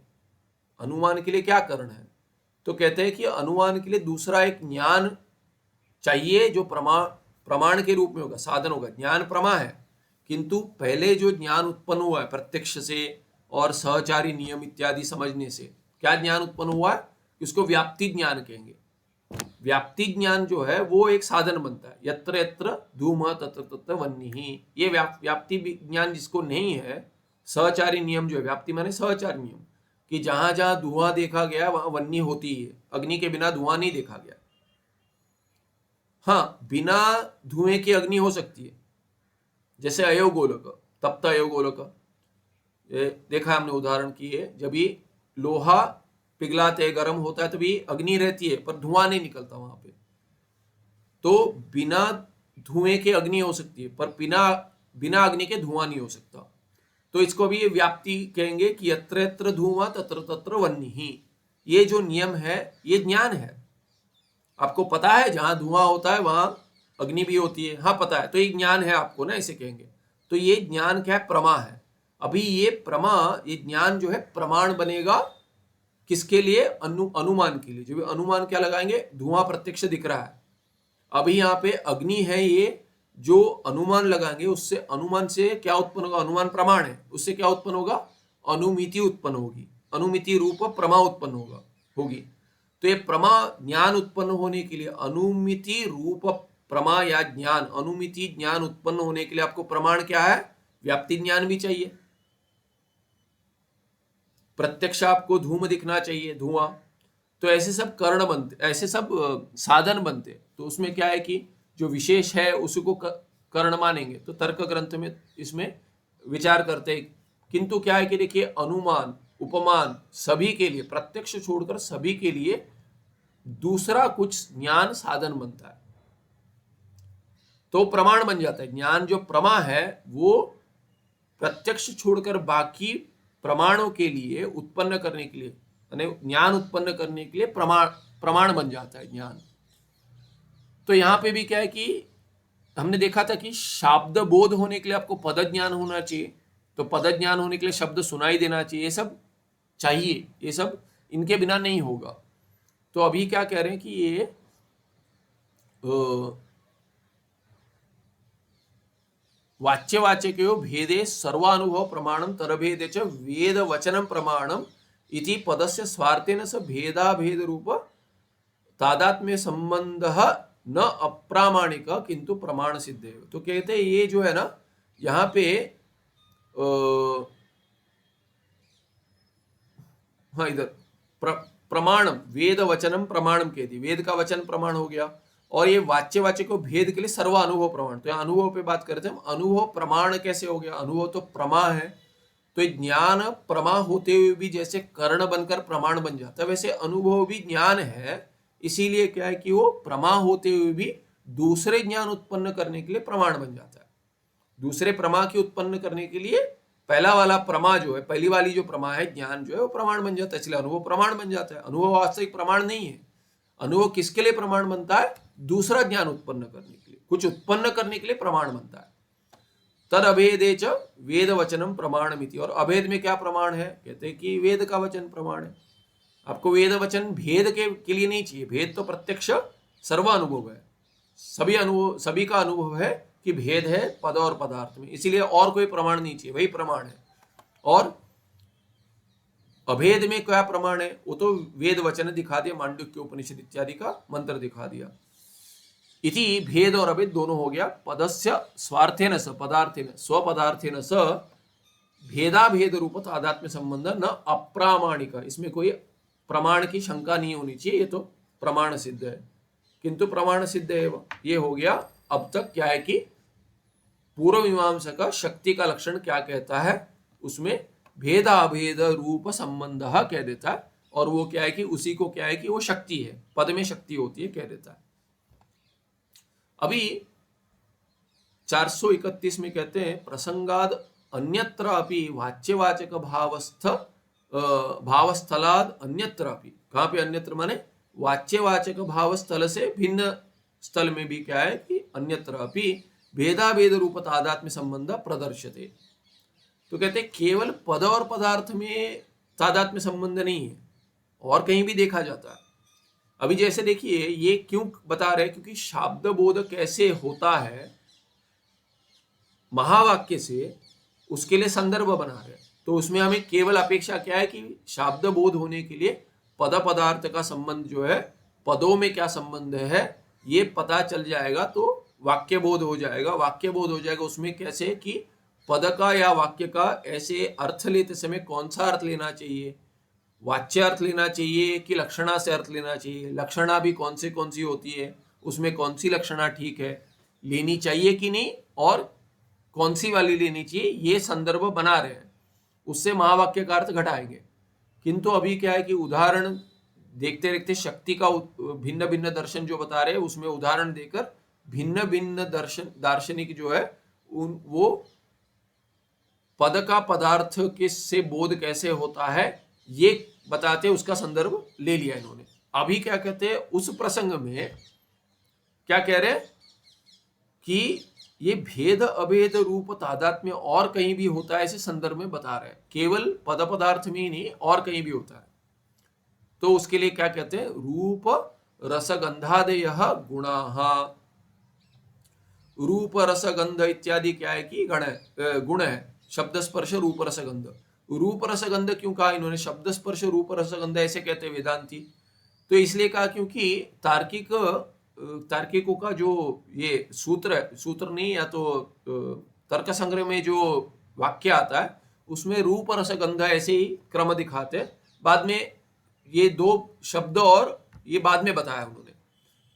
अनुमान के लिए क्या कारण है? तो कहते हैं कि अनुमान के लिए दूसरा एक ज्ञान चाहिए जो प्रमाण के रूप में होगा, साधन होगा। ज्ञान प्रमा है, किंतु पहले जो ज्ञान उत्पन्न हुआ है प्रत्यक्ष से और सहचारी नियम इत्यादि समझने से, क्या ज्ञान उत्पन्न हुआ है? उसको व्याप्ति ज्ञान कहेंगे। व्याप्ति ज्ञान जो है वो एक साधन बनता है। यत्र यत्र धूम तत्र तत्र वह्निः, ये व्याप्ति ज्ञान जिसको नहीं है, सहचारी नियम जो है, व्याप्ति माने सहचारी नियम, कि जहां जहां धुआं देखा गया वहां वन्नी होती है, अग्नि के बिना धुआं नहीं देखा गया। हाँ, बिना धुएं की अग्नि हो सकती है, जैसे अयोगोलक, तप्त अयोगोलक, देखा हमने उदाहरण की है, जब भी लोहा पिघलाते है, गर्म होता है, तभी अग्नि रहती है पर धुआं नहीं निकलता वहां पे। तो बिना धुएं के अग्नि हो सकती है, पर बिना बिना अग्नि के धुआं नहीं हो सकता। तो इसको भी व्याप्ति कहेंगे कि यत्र यत्र धुआं तत्र तत्र वह्नि। ये जो नियम है ये ज्ञान है। आपको पता है जहां धुआं होता है वहां अग्नि भी होती है, हाँ पता है, तो ये ज्ञान है आपको ना, इसे कहेंगे। तो ये ज्ञान क्या है? प्रमा है। अभी ये प्रमा, ये ज्ञान जो है प्रमाण बनेगा किसके लिए? अनुमान के लिए। जो अनुमान क्या लगाएंगे? धुआं प्रत्यक्ष दिख रहा है, अभी यहाँ पे अग्नि है, ये जो अनुमान लगाएंगे उससे, अनुमान से क्या उत्पन्न होगा? अनुमान प्रमाण है, उससे क्या उत्पन्न होगा? अनुमिति उत्पन्न होगी, अनुमिति रूप प्रमा उत्पन्न होगी। तो ये प्रमा ज्ञान उत्पन्न होने के लिए, अनुमिति रूप प्रमा या ज्ञान, अनुमिति ज्ञान उत्पन्न होने के लिए आपको प्रमाण क्या है? व्याप्ति ज्ञान भी चाहिए। प्रत्यक्ष आपको धूम दिखना चाहिए, धुआं। तो ऐसे सब कर्ण बनते, ऐसे सब साधन बनते। तो उसमें क्या है कि जो विशेष है उसको कर्ण मानेंगे, तो तर्क ग्रंथ में इसमें विचार करते हैं। किंतु क्या है कि देखिए, अनुमान उपमान सभी के लिए, प्रत्यक्ष छोड़कर सभी के लिए दूसरा कुछ ज्ञान साधन बनता है, तो प्रमाण बन जाता है। ज्ञान जो प्रमा है वो प्रत्यक्ष छोड़कर बाकी प्रमाणों के लिए उत्पन्न करने के लिए, ज्ञान उत्पन्न करने के लिए प्रमाण बन जाता है ज्ञान। तो यहां पे भी क्या है कि हमने देखा था कि शब्द बोध होने के लिए आपको पद ज्ञान होना चाहिए, तो पद ज्ञान होने के लिए शब्द सुनाई देना चाहिए, ये सब चाहिए, ये सब इनके बिना नहीं होगा। तो अभी क्या कह रहे हैं कि ये वाच्यवाचकयो भेदे सर्वानुभव प्रमाणम तरभेदे च वेद वचनम प्रमाणम इति पदस्य स्वार्थेन स भेदाभेद रूप तादात्म्य संबंध न अप्रामाणिक किंतु प्रमाण सिद्ध है। तो कहते हैं ये जो है ना, यहाँ पे हाँ इधर प्रमाणम, वेद वचनम प्रमाणम कह दी, वेद का वचन प्रमाण हो गया, और ये वाच्यवाचक को भेद के लिए सर्व अनुभव प्रमाण। तो अनुभव पे बात करते हैं हम, अनुभव प्रमाण कैसे हो गया? अनुभव तो प्रमा है, तो ज्ञान प्रमा होते हुए भी जैसे कर्ण बनकर प्रमाण बन जाता है, वैसे अनुभव भी ज्ञान है, इसीलिए क्या है कि वो प्रमा होते हुए भी दूसरे ज्ञान उत्पन्न करने के लिए प्रमाण बन जाता है। दूसरे प्रमा की उत्पन्न करने के लिए पहला वाला प्रमा जो है, पहली वाली जो प्रमा है ज्ञान जो है, वो प्रमाण बन जाता है, इसलिए अनुभव प्रमाण बन जाता है। अनुभव वास्तविक प्रमाण नहीं है। अनुभव किसके लिए प्रमाण बनता है? दूसरा ज्ञान उत्पन्न करने के लिए, कुछ उत्पन्न करने के लिए प्रमाण बनता है। तद अभेदे च वेद वचनम प्रमाणमिति। और अभेद में क्या प्रमाण है? कहते हैं कि वेद का वचन प्रमाण है। आपको वेद वचन भेद के लिए नहीं चाहिए, भेद तो प्रत्यक्ष सर्व अनुभव है, सभी अनुभव, सभी का अनुभव है कि भेद है पद और पदार्थ में, इसीलिए और कोई प्रमाण नहीं चाहिए, वही प्रमाण है। और अभेद में क्या प्रमाण है? वो तो वेद वचन दिखा दिया, मांडुक्य उपनिषद इत्यादि का मंत्र दिखा दिया। इति भेद और अभेद दोनों हो गया। पदस्य स्वार्थेन स, पदार्थेन स्वपदार्थेन स भेदाभेद रूप तादात्म्य संबंध न अप्रामाणिक। इसमें कोई प्रमाण की शंका नहीं होनी चाहिए, ये तो प्रमाण सिद्ध है, किंतु प्रमाण सिद्ध है। ये हो गया। अब तक क्या है कि पूर्व मीमांसा का शक्ति का लक्षण क्या कहता है, उसमें भेदाभेद रूप संबंध कह देता है, और वो क्या है कि उसी को क्या है कि वो शक्ति है, पद में शक्ति होती है, कह देता है। अभी 431 में कहते हैं प्रसंगाद अन्यत्र अपि वाच्यवाचक भावस्थलाद अन्यत्र अपि। कहाँ पे अन्यत्र माने? वाच्यवाचक भावस्थल से भिन्न स्थल में भी क्या है कि अन्यत्र अपि भेदाभेद रूप तादात्म्य संबंध प्रदर्श्यते। तो कहते हैं केवल पद और पदार्थ में तादात्म्य संबंध नहीं है, और कहीं भी देखा जाता है। अभी जैसे देखिए, ये क्यों बता रहे हैं? क्योंकि शाब्द बोध कैसे होता है महावाक्य से, उसके लिए संदर्भ बना रहे हैं। तो उसमें हमें केवल अपेक्षा क्या है कि शाब्द बोध होने के लिए पद पदार्थ का संबंध जो है, पदों में क्या संबंध है ये पता चल जाएगा, तो वाक्य बोध हो जाएगा। वाक्य बोध हो जाएगा उसमें कैसे कि पद का या वाक्य का ऐसे अर्थ लेते समय कौन सा अर्थ लेना चाहिए, वाच्य अर्थ लेना चाहिए कि लक्षणा से अर्थ लेना चाहिए, लक्षणा भी कौन सी होती है, उसमें कौन सी लक्षणा ठीक है, लेनी चाहिए कि नहीं, और कौन सी वाली लेनी चाहिए, ये संदर्भ बना रहे हैं, उससे महावाक्य का अर्थ घटाएंगे। किंतु अभी क्या है कि उदाहरण देखते देखते शक्ति का भिन्न भिन्न दर्शन जो बता रहे हैं उसमें उदाहरण देकर भिन्न भिन्न दार्शनिक जो है वो पद का पदार्थ के से बोध कैसे होता है ये बताते उसका संदर्भ ले लिया इन्होंने। अभी क्या कहते हैं, उस प्रसंग में क्या कह रहे हैं कि ये भेद अभेद रूप तादात्म्य और कहीं भी होता है, ऐसे संदर्भ में बता रहे हैं, केवल पद पदार्थ में ही नहीं और कहीं भी होता है। तो उसके लिए क्या कहते हैं, रूप रसगंधादय गुणाः, रूप रसगंध इत्यादि क्या है कि गुण है, शब्द स्पर्श रूप रसगंध। रूप रसगंध क्यों कहा इन्होंने, शब्द स्पर्श रूप रसगंध ऐसे कहते हैं वेदांती, तो इसलिए कहा क्योंकि तार्किकों का जो ये सूत्र नहीं या तो तर्क संग्रह में जो वाक्य आता है उसमें रूप रसगंध ऐसे ही क्रम दिखाते हैं, बाद में ये दो शब्द और ये बाद में बताया उन्होंने।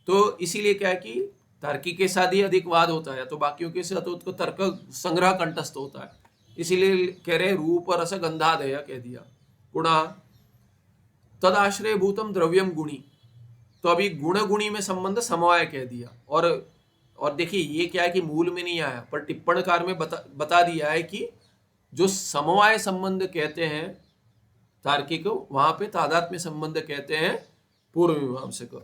तो इसीलिए क्या है कि तार्किक के साथ ही अधिक वाद होता है, तो बाकियों के साथ उसको तर्क संग्रह कंठस्थ होता है, इसीलिए कह रहे रूप रस गंधादय कह दिया। गुणा तदाश्रय भूतम द्रव्यम गुणी, तो अभी गुण गुणी में संबंध समवाय कह दिया। और देखिए ये क्या है कि मूल में नहीं आया पर टिप्पणकार में बता दिया है कि जो समवाय संबंध कहते हैं तार्किक, वहां पे तादात्म्य संबंध कहते हैं पूर्व मीमांसक।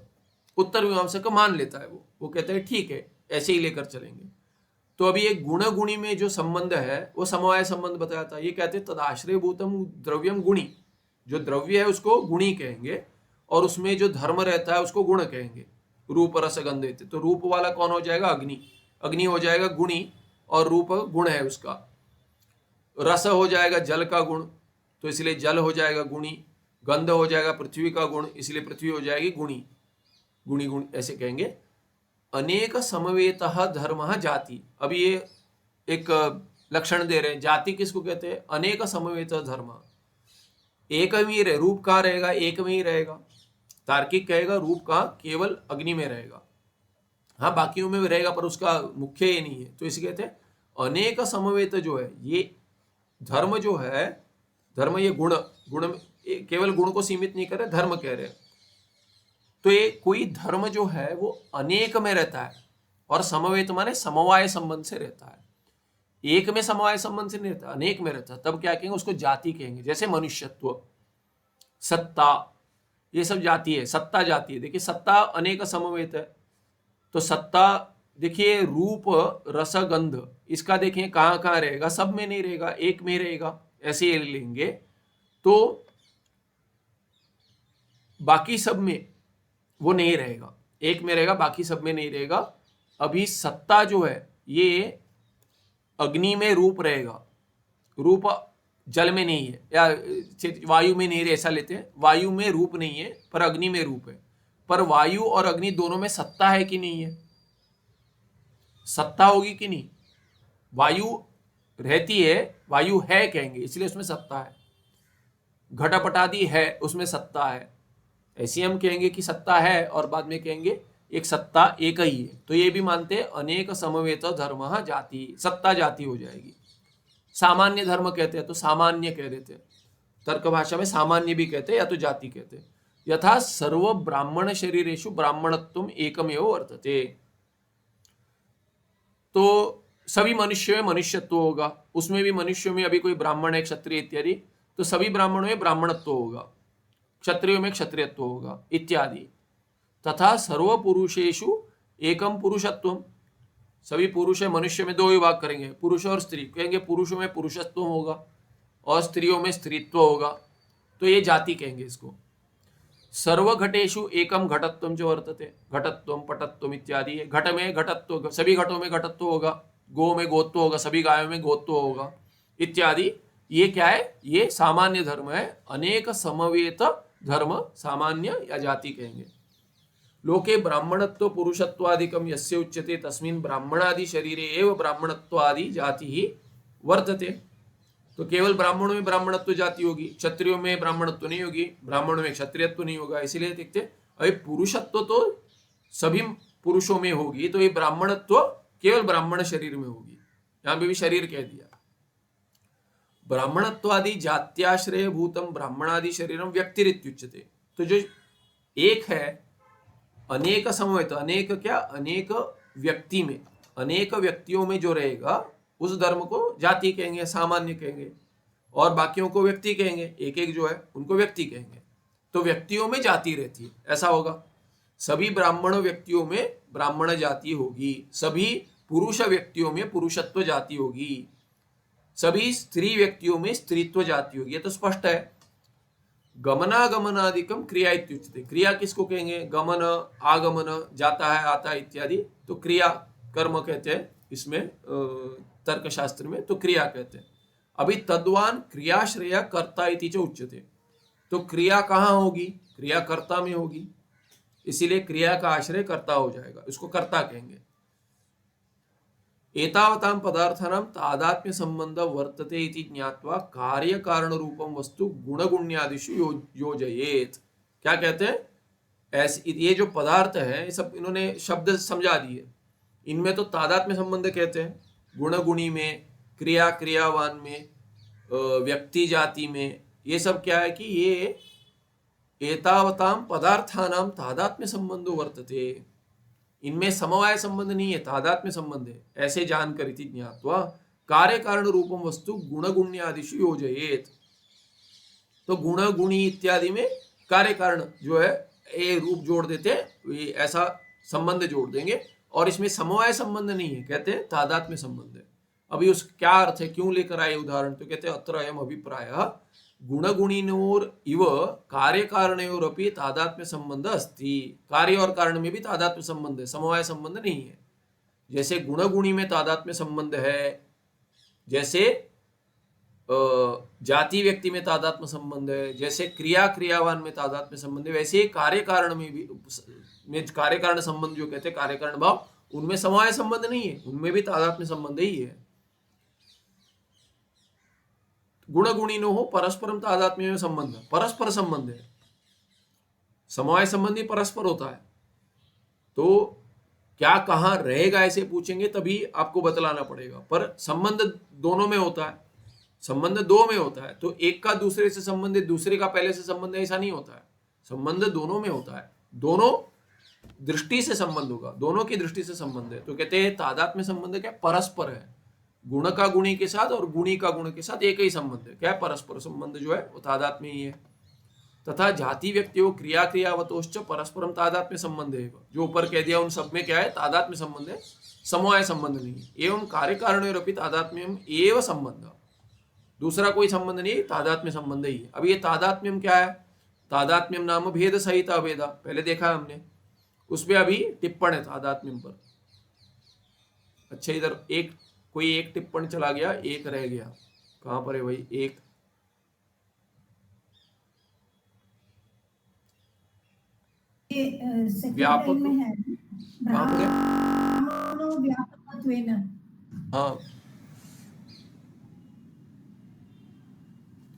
उत्तर मीमांसक मान लेता है, वो कहते हैं ठीक है ऐसे ही लेकर चलेंगे। तो अभी एक गुण गुणी में जो संबंध है वो समवाय संबंध बताया था, ये कहते हैं तदाश्रय भूतम द्रव्यम गुणी, जो द्रव्य है उसको गुणी कहेंगे और उसमें जो धर्म रहता है उसको गुण कहेंगे। रूप रस गंध, तो रूप वाला कौन हो जाएगा, अग्नि, अग्नि हो जाएगा गुणी और रूप गुण है उसका। रस हो जाएगा जल का गुण, तो इसलिए जल हो जाएगा गुणी। गंध हो जाएगा पृथ्वी का गुण, इसलिए पृथ्वी हो जाएगी गुणी, गुणी गुण ऐसे कहेंगे। अनेक समवेत धर्म जाति, अब ये एक लक्षण दे रहे हैं, जाति किसको कहते हैं, अनेक समवेत धर्म, एक में ही रहे, रूप कहाँ रहेगा, एक में ही रहेगा। तार्किक कहेगा रूप कहाँ, केवल अग्नि में रहेगा, हाँ बाकियों में भी रहेगा पर उसका मुख्य ये नहीं है, तो इसे कहते हैं अनेक समवेत जो है ये धर्म जो है, धर्म ये गुण में केवल गुण को सीमित नहीं कर रहे, धर्म कह रहे हैं। तो ये कोई धर्म जो है वो अनेक में रहता है और समवेत माने समवाय संबंध से रहता है, एक में समवाय संबंध से नहीं रहता, अनेक में रहता है, तब क्या कहेंगे उसको जाति कहेंगे। जैसे मनुष्यत्व, सत्ता, ये सब जाति है, सत्ता जाति है। देखिए सत्ता अनेक समवेत है, तो सत्ता देखिए रूप रस गंध, इसका देखें कहाँ कहाँ रहेगा, सब में नहीं रहेगा, एक में रहेगा, ऐसे ही लेंगे तो बाकी सब में वो नहीं रहेगा, एक में रहेगा बाकी सब में नहीं रहेगा। अभी सत्ता जो है ये अग्नि में रूप रहेगा, रूप जल में नहीं है या वायु में नहीं है, ऐसा लेते हैं, वायु में रूप नहीं है पर अग्नि में रूप है। पर वायु और अग्नि दोनों में सत्ता है कि नहीं है, सत्ता होगी कि नहीं, वायु रहती है, वायु है कहेंगे इसलिए उसमें सत्ता है। घटापटादि है उसमें सत्ता है, ऐसे हम कहेंगे कि सत्ता है और बाद में कहेंगे एक सत्ता एक ही है। तो ये भी मानते हैं अनेक समवेत धर्म जाति, सत्ता जाति हो जाएगी। सामान्य धर्म कहते हैं तो सामान्य कह देते हैं, तर्क भाषा में सामान्य भी कहते हैं या तो जाति कहते हैं। यथा सर्व ब्राह्मण शरीरेषु ब्राह्मणत्वम एकमेव वर्तते, तो सभी मनुष्यों में मनुष्यत्व होगा, उसमें भी मनुष्यों में अभी कोई ब्राह्मण है क्षत्रिय इत्यादि, तो सभी ब्राह्मणों में ब्राह्मणत्व होगा, क्षत्रियों में क्षत्रियत्व होगा इत्यादि। तथा सर्व पुरुषेषु एकम पुरुषत्वम, सभी पुरुष है, मनुष्य में दो विभाग करेंगे, पुरुष और स्त्री, कहेंगे पुरुषों में पुरुषत्व होगा और स्त्रियों में स्त्रीत्व होगा, तो ये जाति कहेंगे इसको। सर्व घटेषु एकम घटत्वम जो वर्तते, घटत्वम पटत्वम इत्यादि, घट में घटत्व, सभी घटों में घटत्व होगा, गो में गोत्व होगा, सभी गायों में गोत्व होगा इत्यादि। ये क्या है, ये सामान्य धर्म है। अनेक समवेत धर्म सामान्य या जाति कहेंगे। लोके ब्राह्मणत्व पुरुषत्वादिकम यस्य उच्यते तस्मिन् ब्राह्मणादि शरीरे एव ब्राह्मणत्वादि जाति ही वर्तते। तो केवल ब्राह्मणों में ब्राह्मणत्व जाति होगी, क्षत्रियों में ब्राह्मणत्व नहीं होगी, ब्राह्मणों में क्षत्रियत्व नहीं होगा। इसीलिए देखते अभी पुरुषत्व तो सभी पुरुषों में होगी, तो ये ब्राह्मणत्व केवल ब्राह्मण शरीर में होगी। यहां पे भी शरीर कह दिया। ब्राह्मणत्वादि जात्याश्रय भूतम ब्राह्मणादि शरीरम व्यक्तिरित्युच्यते। तो जो एक है अनेक समवेत, अनेक क्या, अनेक व्यक्ति में, अनेक व्यक्तियों में जो रहेगा उस धर्म को जाति कहेंगे, सामान्य कहेंगे, और बाकियों को व्यक्ति कहेंगे। एक एक जो है उनको व्यक्ति कहेंगे। तो व्यक्तियों में जाति रहती है, ऐसा होगा। सभी ब्राह्मण व्यक्तियों में ब्राह्मण जाति होगी, सभी पुरुष व्यक्तियों में पुरुषत्व जाति होगी, सभी स्त्री व्यक्तियों में स्त्रीत्व जाति होगी। ये तो स्पष्ट है। गमनागमनादिकम क्रिया इत्युच्यते। क्रिया किसको कहेंगे? गमन, आगमन, जाता है, आता है इत्यादि, तो क्रिया कर्म कहते हैं इसमें तर्कशास्त्र में, तो क्रिया कहते हैं। अभी तद्वान क्रियाश्रय कर्ता इति च उच्यते। तो क्रिया कहाँ होगी? क्रिया कर्ता में होगी, इसीलिए क्रिया का आश्रय कर्ता हो जाएगा, इसको कर्ता कहेंगे। एतावतां पदार्थानां तादात्म्य संबंध वर्तते इति ज्ञात्वा कार्य कारण रूपम वस्तु गुणगुण्यादिषु योजयेत। क्या कहते हैं? ऐसे ये जो पदार्थ है ये सब इन्होंने शब्द समझा दिए। इनमें तो तादात्म्य संबंध कहते हैं, गुण गुणी में, क्रिया क्रियावान में, व्यक्ति जाति में। ये सब क्या है कि ये एतावतां पदार्थानां तादात्म्य संबंधो वर्तते, इनमें समवाय संबंध नहीं है, तादात्म्य संबंध है। ऐसे जानकर इति ज्ञात्वा कार्य कारण रूपम वस्तु गुणगुण्यादिषु योजयेत। तो गुण गुणी इत्यादि में कार्य कारण जो है ये रूप जोड़ देते हैं, ये ऐसा संबंध जोड़ देंगे, और इसमें समवाय संबंध नहीं है, कहते हैं तादात्म्य संबंध है। अभी उस क्या अर्थ है, क्यों लेकर आए उदाहरण? तो कहते हैं अत्र अयम अभिप्रायः गुणगुणिनोर इव कार्य कारणयोरपि तादात्म्य संबंध अस्ति। कार्य और कारण में भी तादात्म्य संबंध है, समवाय संबंध नहीं है। जैसे गुणगुणी में तादात्म्य संबंध है, जैसे जाति व्यक्ति में तादात्म्य संबंध है, जैसे क्रिया क्रियावान में तादात्म्य संबंध है, वैसे कार्य कारण में भी, में कार्य कारण संबंध जो कहते हैं कार्य कारण भाव, उनमें समवाय संबंध नहीं है, उनमें भी तादात्म्य संबंध ही है। गुण गुणिनो हो परस्परम तादात्म्य में संबंध, परस्पर संबंध है, समवाय संबंधी परस्पर होता है। तो क्या कहाँ रहेगा ऐसे पूछेंगे तभी आपको बतलाना पड़ेगा, पर संबंध दोनों में होता है, संबंध दो में होता है। तो एक का दूसरे से संबंध है, दूसरे का पहले से संबंध है, ऐसा नहीं होता है। संबंध दोनों में होता है, दोनों दृष्टि से संबंध होगा, दोनों की दृष्टि से संबंध है। तो कहते हैं तादात्म्य संबंध क्या? परस्पर है, गुण का गुणी के साथ और गुणी का गुण के साथ एक ही संबंध है। क्या? परस्पर संबंध जो है वो तादात्म्य ही है। तथा जाति व्यक्तियों क्रिया क्रियावतोश्च परस्परम तादात्म्य संबंध है। जो ऊपर कह दिया उन सब में क्या है? तादात्म्य संबंध है, समवाय संबंध नहीं है। एवं कार्य कारणयोरपि तादात्म्यम एव संबंध, दूसरा कोई संबंध नहीं, तादात्म्य संबंध ही है। अब ये तादात्म्यम क्या है? तादात्म्यम नाम भेद सहित अभेदा, पहले देखा हमने, उसमें अभी टिप्पण है तादात्म्यम पर। अच्छा, इधर एक कोई एक टिप्पण चला गया, एक रह गया, कहां पर है भाई? एक व्यापक में है, व्यापकत्वेन। हाँ,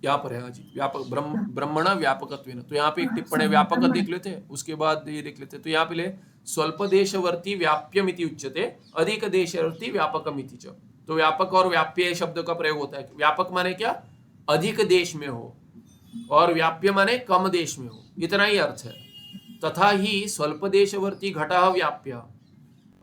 यहाँ पर है। हाँ जी, व्यापक ब्रह्मण व्यापकत्वेन। तो यहाँ पे एक टिप्पणी व्यापक देख लेते हैं, उसके बाद ये देख लेते हैं। तो यहाँ पे ले स्वल्प देशवर्ती व्याप्यमिति उच्यते, अधिक देशवर्ती व्यापकमिति च। तो व्यापक और व्याप्य शब्द का प्रयोग होता है। व्यापक माने क्या? अधिक देश में हो, और व्याप्य माने कम देश में हो, इतना ही अर्थ है। तथा ही स्वल्प देशवर्ती घटः व्याप्य,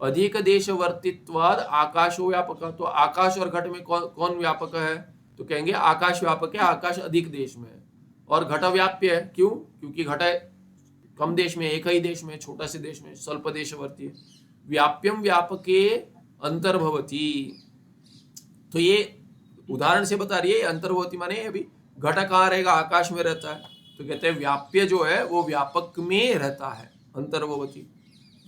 अधिक देशवर्तित्वाद आकाशो व्यापक। तो आकाश और घट में कौन व्यापक है? तो कहेंगे आकाश व्यापक है, आकाश अधिक देश में है, और घट व्याप्य है। क्यों? क्योंकि घट कम देश में, एक ही देश में, छोटा से देश में, स्वल्प देशवर्ती है। व्याप्यम व्यापके अंतर्भवती। तो ये उदाहरण से बता रही है अंतर्भवती माने अभी घट कहाँ रहेगा? आकाश में रहता है। तो कहते हैं व्याप्य जो है वो व्यापक में रहता है, अंतर्भवती।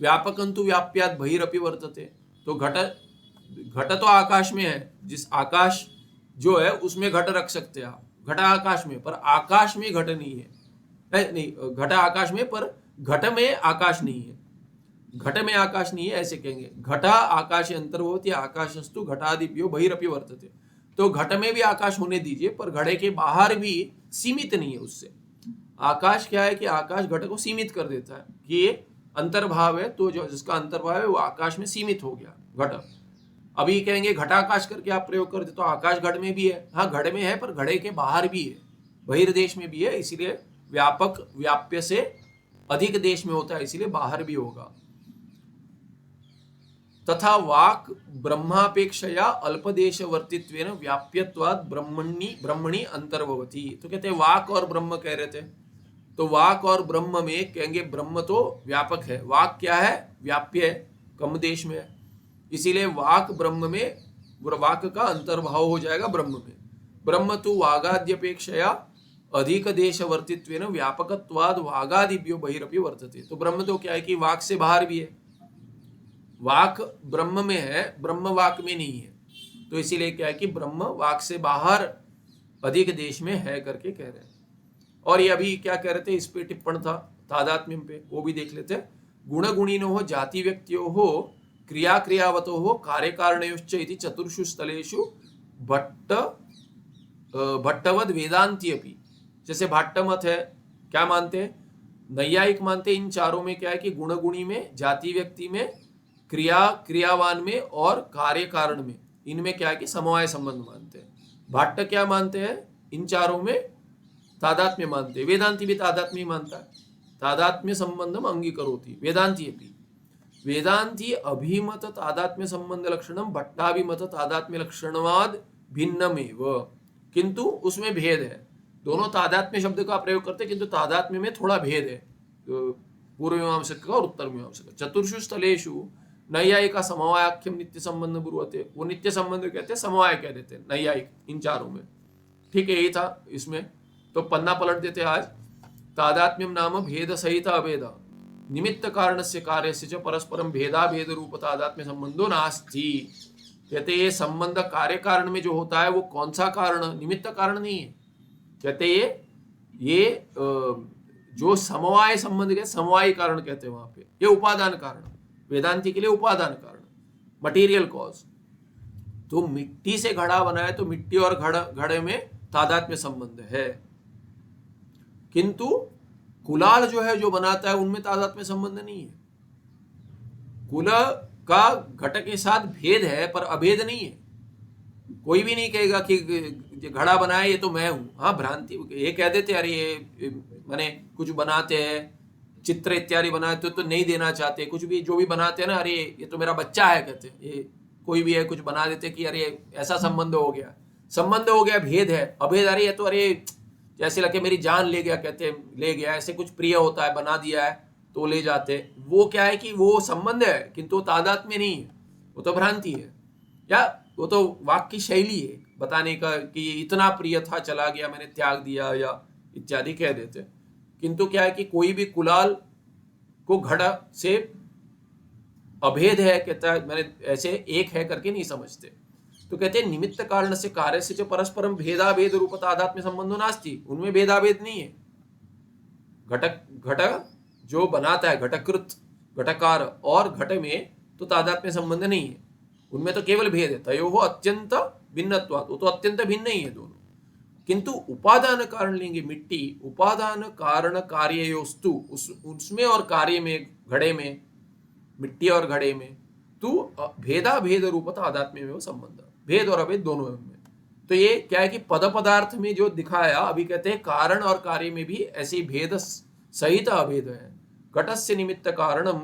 व्यापकंतु व्याप्यात् बहिरपि वर्तते। तो घट तो आकाश में है, जिस आकाश जो है उसमें घट रख सकते हैं आप, घट आकाश में, पर आकाश में घट नहीं है। नहीं, घट आकाश में, पर घट में आकाश नहीं है, घट में आकाश नहीं है, ऐसे कहेंगे। घटा आकाश अंतर्भवती आकाशस्तु घटादिभ्यो बहिरपि वर्तते। तो घट में भी आकाश होने दीजिए, पर घड़े के बाहर भी सीमित नहीं है उससे। आकाश क्या है कि आकाश घट को सीमित कर देता है कि ये अंतर्भाव है, तो जो जिसका अंतर्भाव है वो आकाश में सीमित हो गया घट। अभी कहेंगे घटाकाश करके आप प्रयोग कर दे तो आकाश घट में भी है, हाँ घट में है, पर घड़े के बाहर भी है, बहिर्देश में भी है, इसीलिए व्यापक व्याप्य से अधिक देश में होता है, इसीलिए बाहर भी होगा। तथा वाक ब्रह्मापेक्षया अल्पदेशवर्तित्वेन व्याप्यत्वात् ब्रह्मणि अंतर्भवति। तो कहते हैं वाक और ब्रह्म कह रहे थे, तो वाक और ब्रह्म में कहेंगे ब्रह्म तो व्यापक है, वाक क्या है, व्याप्य है, कम देश में है, इसीलिए वाक ब्रह्म में, वाक का अंतर्भाव हो जाएगा ब्रह्म में। ब्रह्म तो वागाद्यपेक्षया अधिक देशवर्तित्वेन व्यापकत्वाद वागादिभ्यो बहिरपि वर्तते। तो ब्रह्म तो क्या है कि वाक से बाहर भी है, वाक ब्रह्म में है, ब्रह्म वाक में नहीं है, तो इसीलिए क्या है कि ब्रह्म वाक से बाहर अधिक देश में है करके कह रहे हैं। और ये अभी क्या कह रहे थे, इस पे टिप्पण था तादात्म्यम पे, वो भी देख लेते हैं। गुण गुणिनो हो जाति व्यक्तियो हो क्रिया क्रियावतो हो कार्य कारणयोश्च इति चतुर्षु स्थलेषु भट्टवद वेदांती अपि। जैसे भाट्टमत है, क्या मानते हैं, नैयायिक मानते हैं इन चारों में क्या है कि गुण गुणी में, जाति व्यक्ति में, क्रिया क्रियावान में और कार्य कारण में, इनमें क्या है कि समवाय संबंध मानते हैं। भाट्ट क्या मानते हैं, इन चारों में तादात्म्य मानते हैं। वेदांती भी तादात्म्य मानता है, तादात्म्य संबंधम अंगीकरोति वेदांती अपि। वेदांती अभिमत तादात्म्य संबंध लक्षणम भट्टाभिमत तादात्म्य लक्षणवाद भिन्नमेव, किंतु उसमें भेद है। दोनों तादात्म्य शब्द का प्रयोग करते हैं, किंतु तादात्म्य में थोड़ा भेद है, पूर्व मीमांसक का और उत्तर मीमांसक। चतुर्षु स्थलेषु नैयायिका समवायाख्यम नित्य संबंध ब्रुवते, वो नित्य संबंध कहते हैं, समवाय कह देते हैं नैयायिक इन चारों में। ठीक है, यही था इसमें। तो पन्ना पलट देते आज। तादात्म्यम नाम भेद सहित अभेद निमित्त कारणस्य कार्यस्य च परस्परम भेदा भेद रूप तादात्म्य संबंधो नास्ति। कहते ये संबंध कार्य कारण में जो होता है वो कौन सा कारण, निमित्त कारण नहीं है। कहते ये जो समवाय संबंध के समवाय कारण कहते हैं वहां पे, ये उपादान कारण, वेदांति के लिए उपादान कारण, मटेरियल कॉज। तो मिट्टी से घड़ा बना है तो मिट्टी और घड़े में तादात्म्य संबंध है, किंतु कुलाल जो है जो बनाता है उनमें तादात्म्य संबंध नहीं है। कुल का घट के साथ भेद है पर अभेद नहीं है। कोई भी नहीं कहेगा कि घड़ा बनाए ये तो मैं हूं, हाँ भ्रांति, ये कह देते अरे ये माने कुछ बनाते हैं चित्र इत्यादि बनाते तो नहीं देना चाहते, कुछ भी जो भी बनाते हैं ना, अरे ये तो मेरा बच्चा है कहते हैं, ये कोई भी है कुछ बना देते कि अरे ऐसा संबंध हो गया, संबंध हो गया, भेद है, अभेद अरे ये तो अरे जैसे लगे मेरी जान ले गया, कहते हैं ले गया, ऐसे कुछ प्रिय होता है, बना दिया है तो ले जाते। वो क्या है कि वो संबंध है किंतु तादात्म्य नहीं है, वो तो भ्रांति है, या वो तो वाक्य की शैली है बताने का कि ये इतना प्रिय था चला गया मैंने त्याग दिया या इत्यादि कह देते। किंतु क्या है कि कोई भी कुलाल को घड़ा से अभेद है कहता है, मैंने ऐसे एक है करके नहीं समझते। तो कहते हैं निमित्त कारण से कार्य से जो परस्परम भेदाभेद रूप तादात्म्य संबंधो नास्ति, उनमें भेदाभेद नहीं है। घटक जो बनाता है, घटकृत घटकार और घट में तो तादात्म्य संबंध नहीं है, उनमें तो केवल भेद है। तयोः अत्यंत भिन्नत्वात्, वो तो अत्यंत भिन्न ही है दोनों। किंतु उपादान कारण लेंगे मिट्टी, उपादान कारण कार्ययोस्तु, उसमें और कार्य में, घड़े में, मिट्टी और घड़े में तो भेदा भेद रूप तादात्म्य में वो संबंध, भेद और अभेद दोनों है उनमें। तो ये क्या है कि पद पदार्थ में जो दिखाया, अभी कहते हैं कारण और कार्य में भी ऐसे भेद सहित अभेद है। घटस्य निमित्त कारणम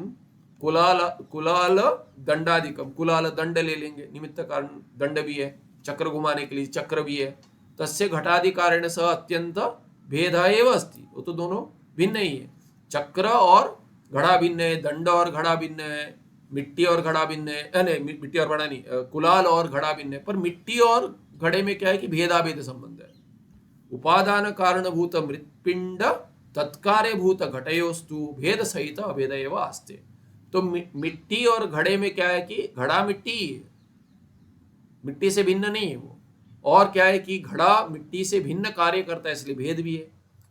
कुलाल दंडादिकम, कुलाल दंड ले लेंगे, निमित्त कारण दंड भी है, चक्र घुमाने के लिए चक्र भी है। तस्य घटादि कारण सह अत्यंत भेद एव अस्ति, वो तो दोनों भिन्न ही है। चक्र और घड़ा भिन्न है, दंड और घड़ा भिन्न है, मिट्टी और घड़ा भिन्न है, नहीं मिट्टी और घड़ा नहीं, कुलाल और घड़ा भिन्न है, पर मिट्टी और घड़े में क्या है कि भेदाभेद संबंध है। उपादान कारणभूत मृत्पिंड तत्कार्यभूत घटयोस्तु भेद सहित अभेद एव आस्ते। तो मिट्टी और घड़े में क्या है कि घड़ा मिट्टी है, मिट्टी से भिन्न नहीं है वो, और क्या है कि घड़ा मिट्टी से भिन्न कार्य करता है इसलिए भेद भी है,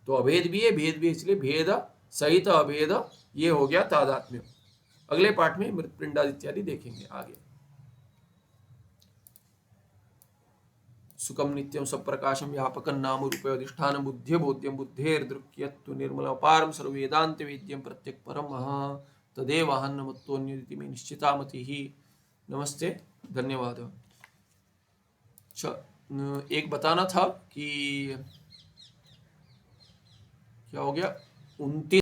तो अभेद भी है भेद भी है, इसलिए भेद सहित अभेद, ये हो गया तादात्म्य। अगले पाठ में मृत्पिंड इत्यादि देखेंगे आगे। सुखम नित्यम सप्रकाशम व्यापकं नाम रूपयोधिष्ठानं बुद्ध्य बोध्यं बुद्धेर्दृक्यत्तु निर्मलपारं सर्ववेदांत वेद्यं प्रत्यक् परम तदेवाहन्नमत्तोऽन्यदिति मे निश्चिता मतिः। नमस्ते, धन्यवाद। एक बताना था कि क्या हो गया 29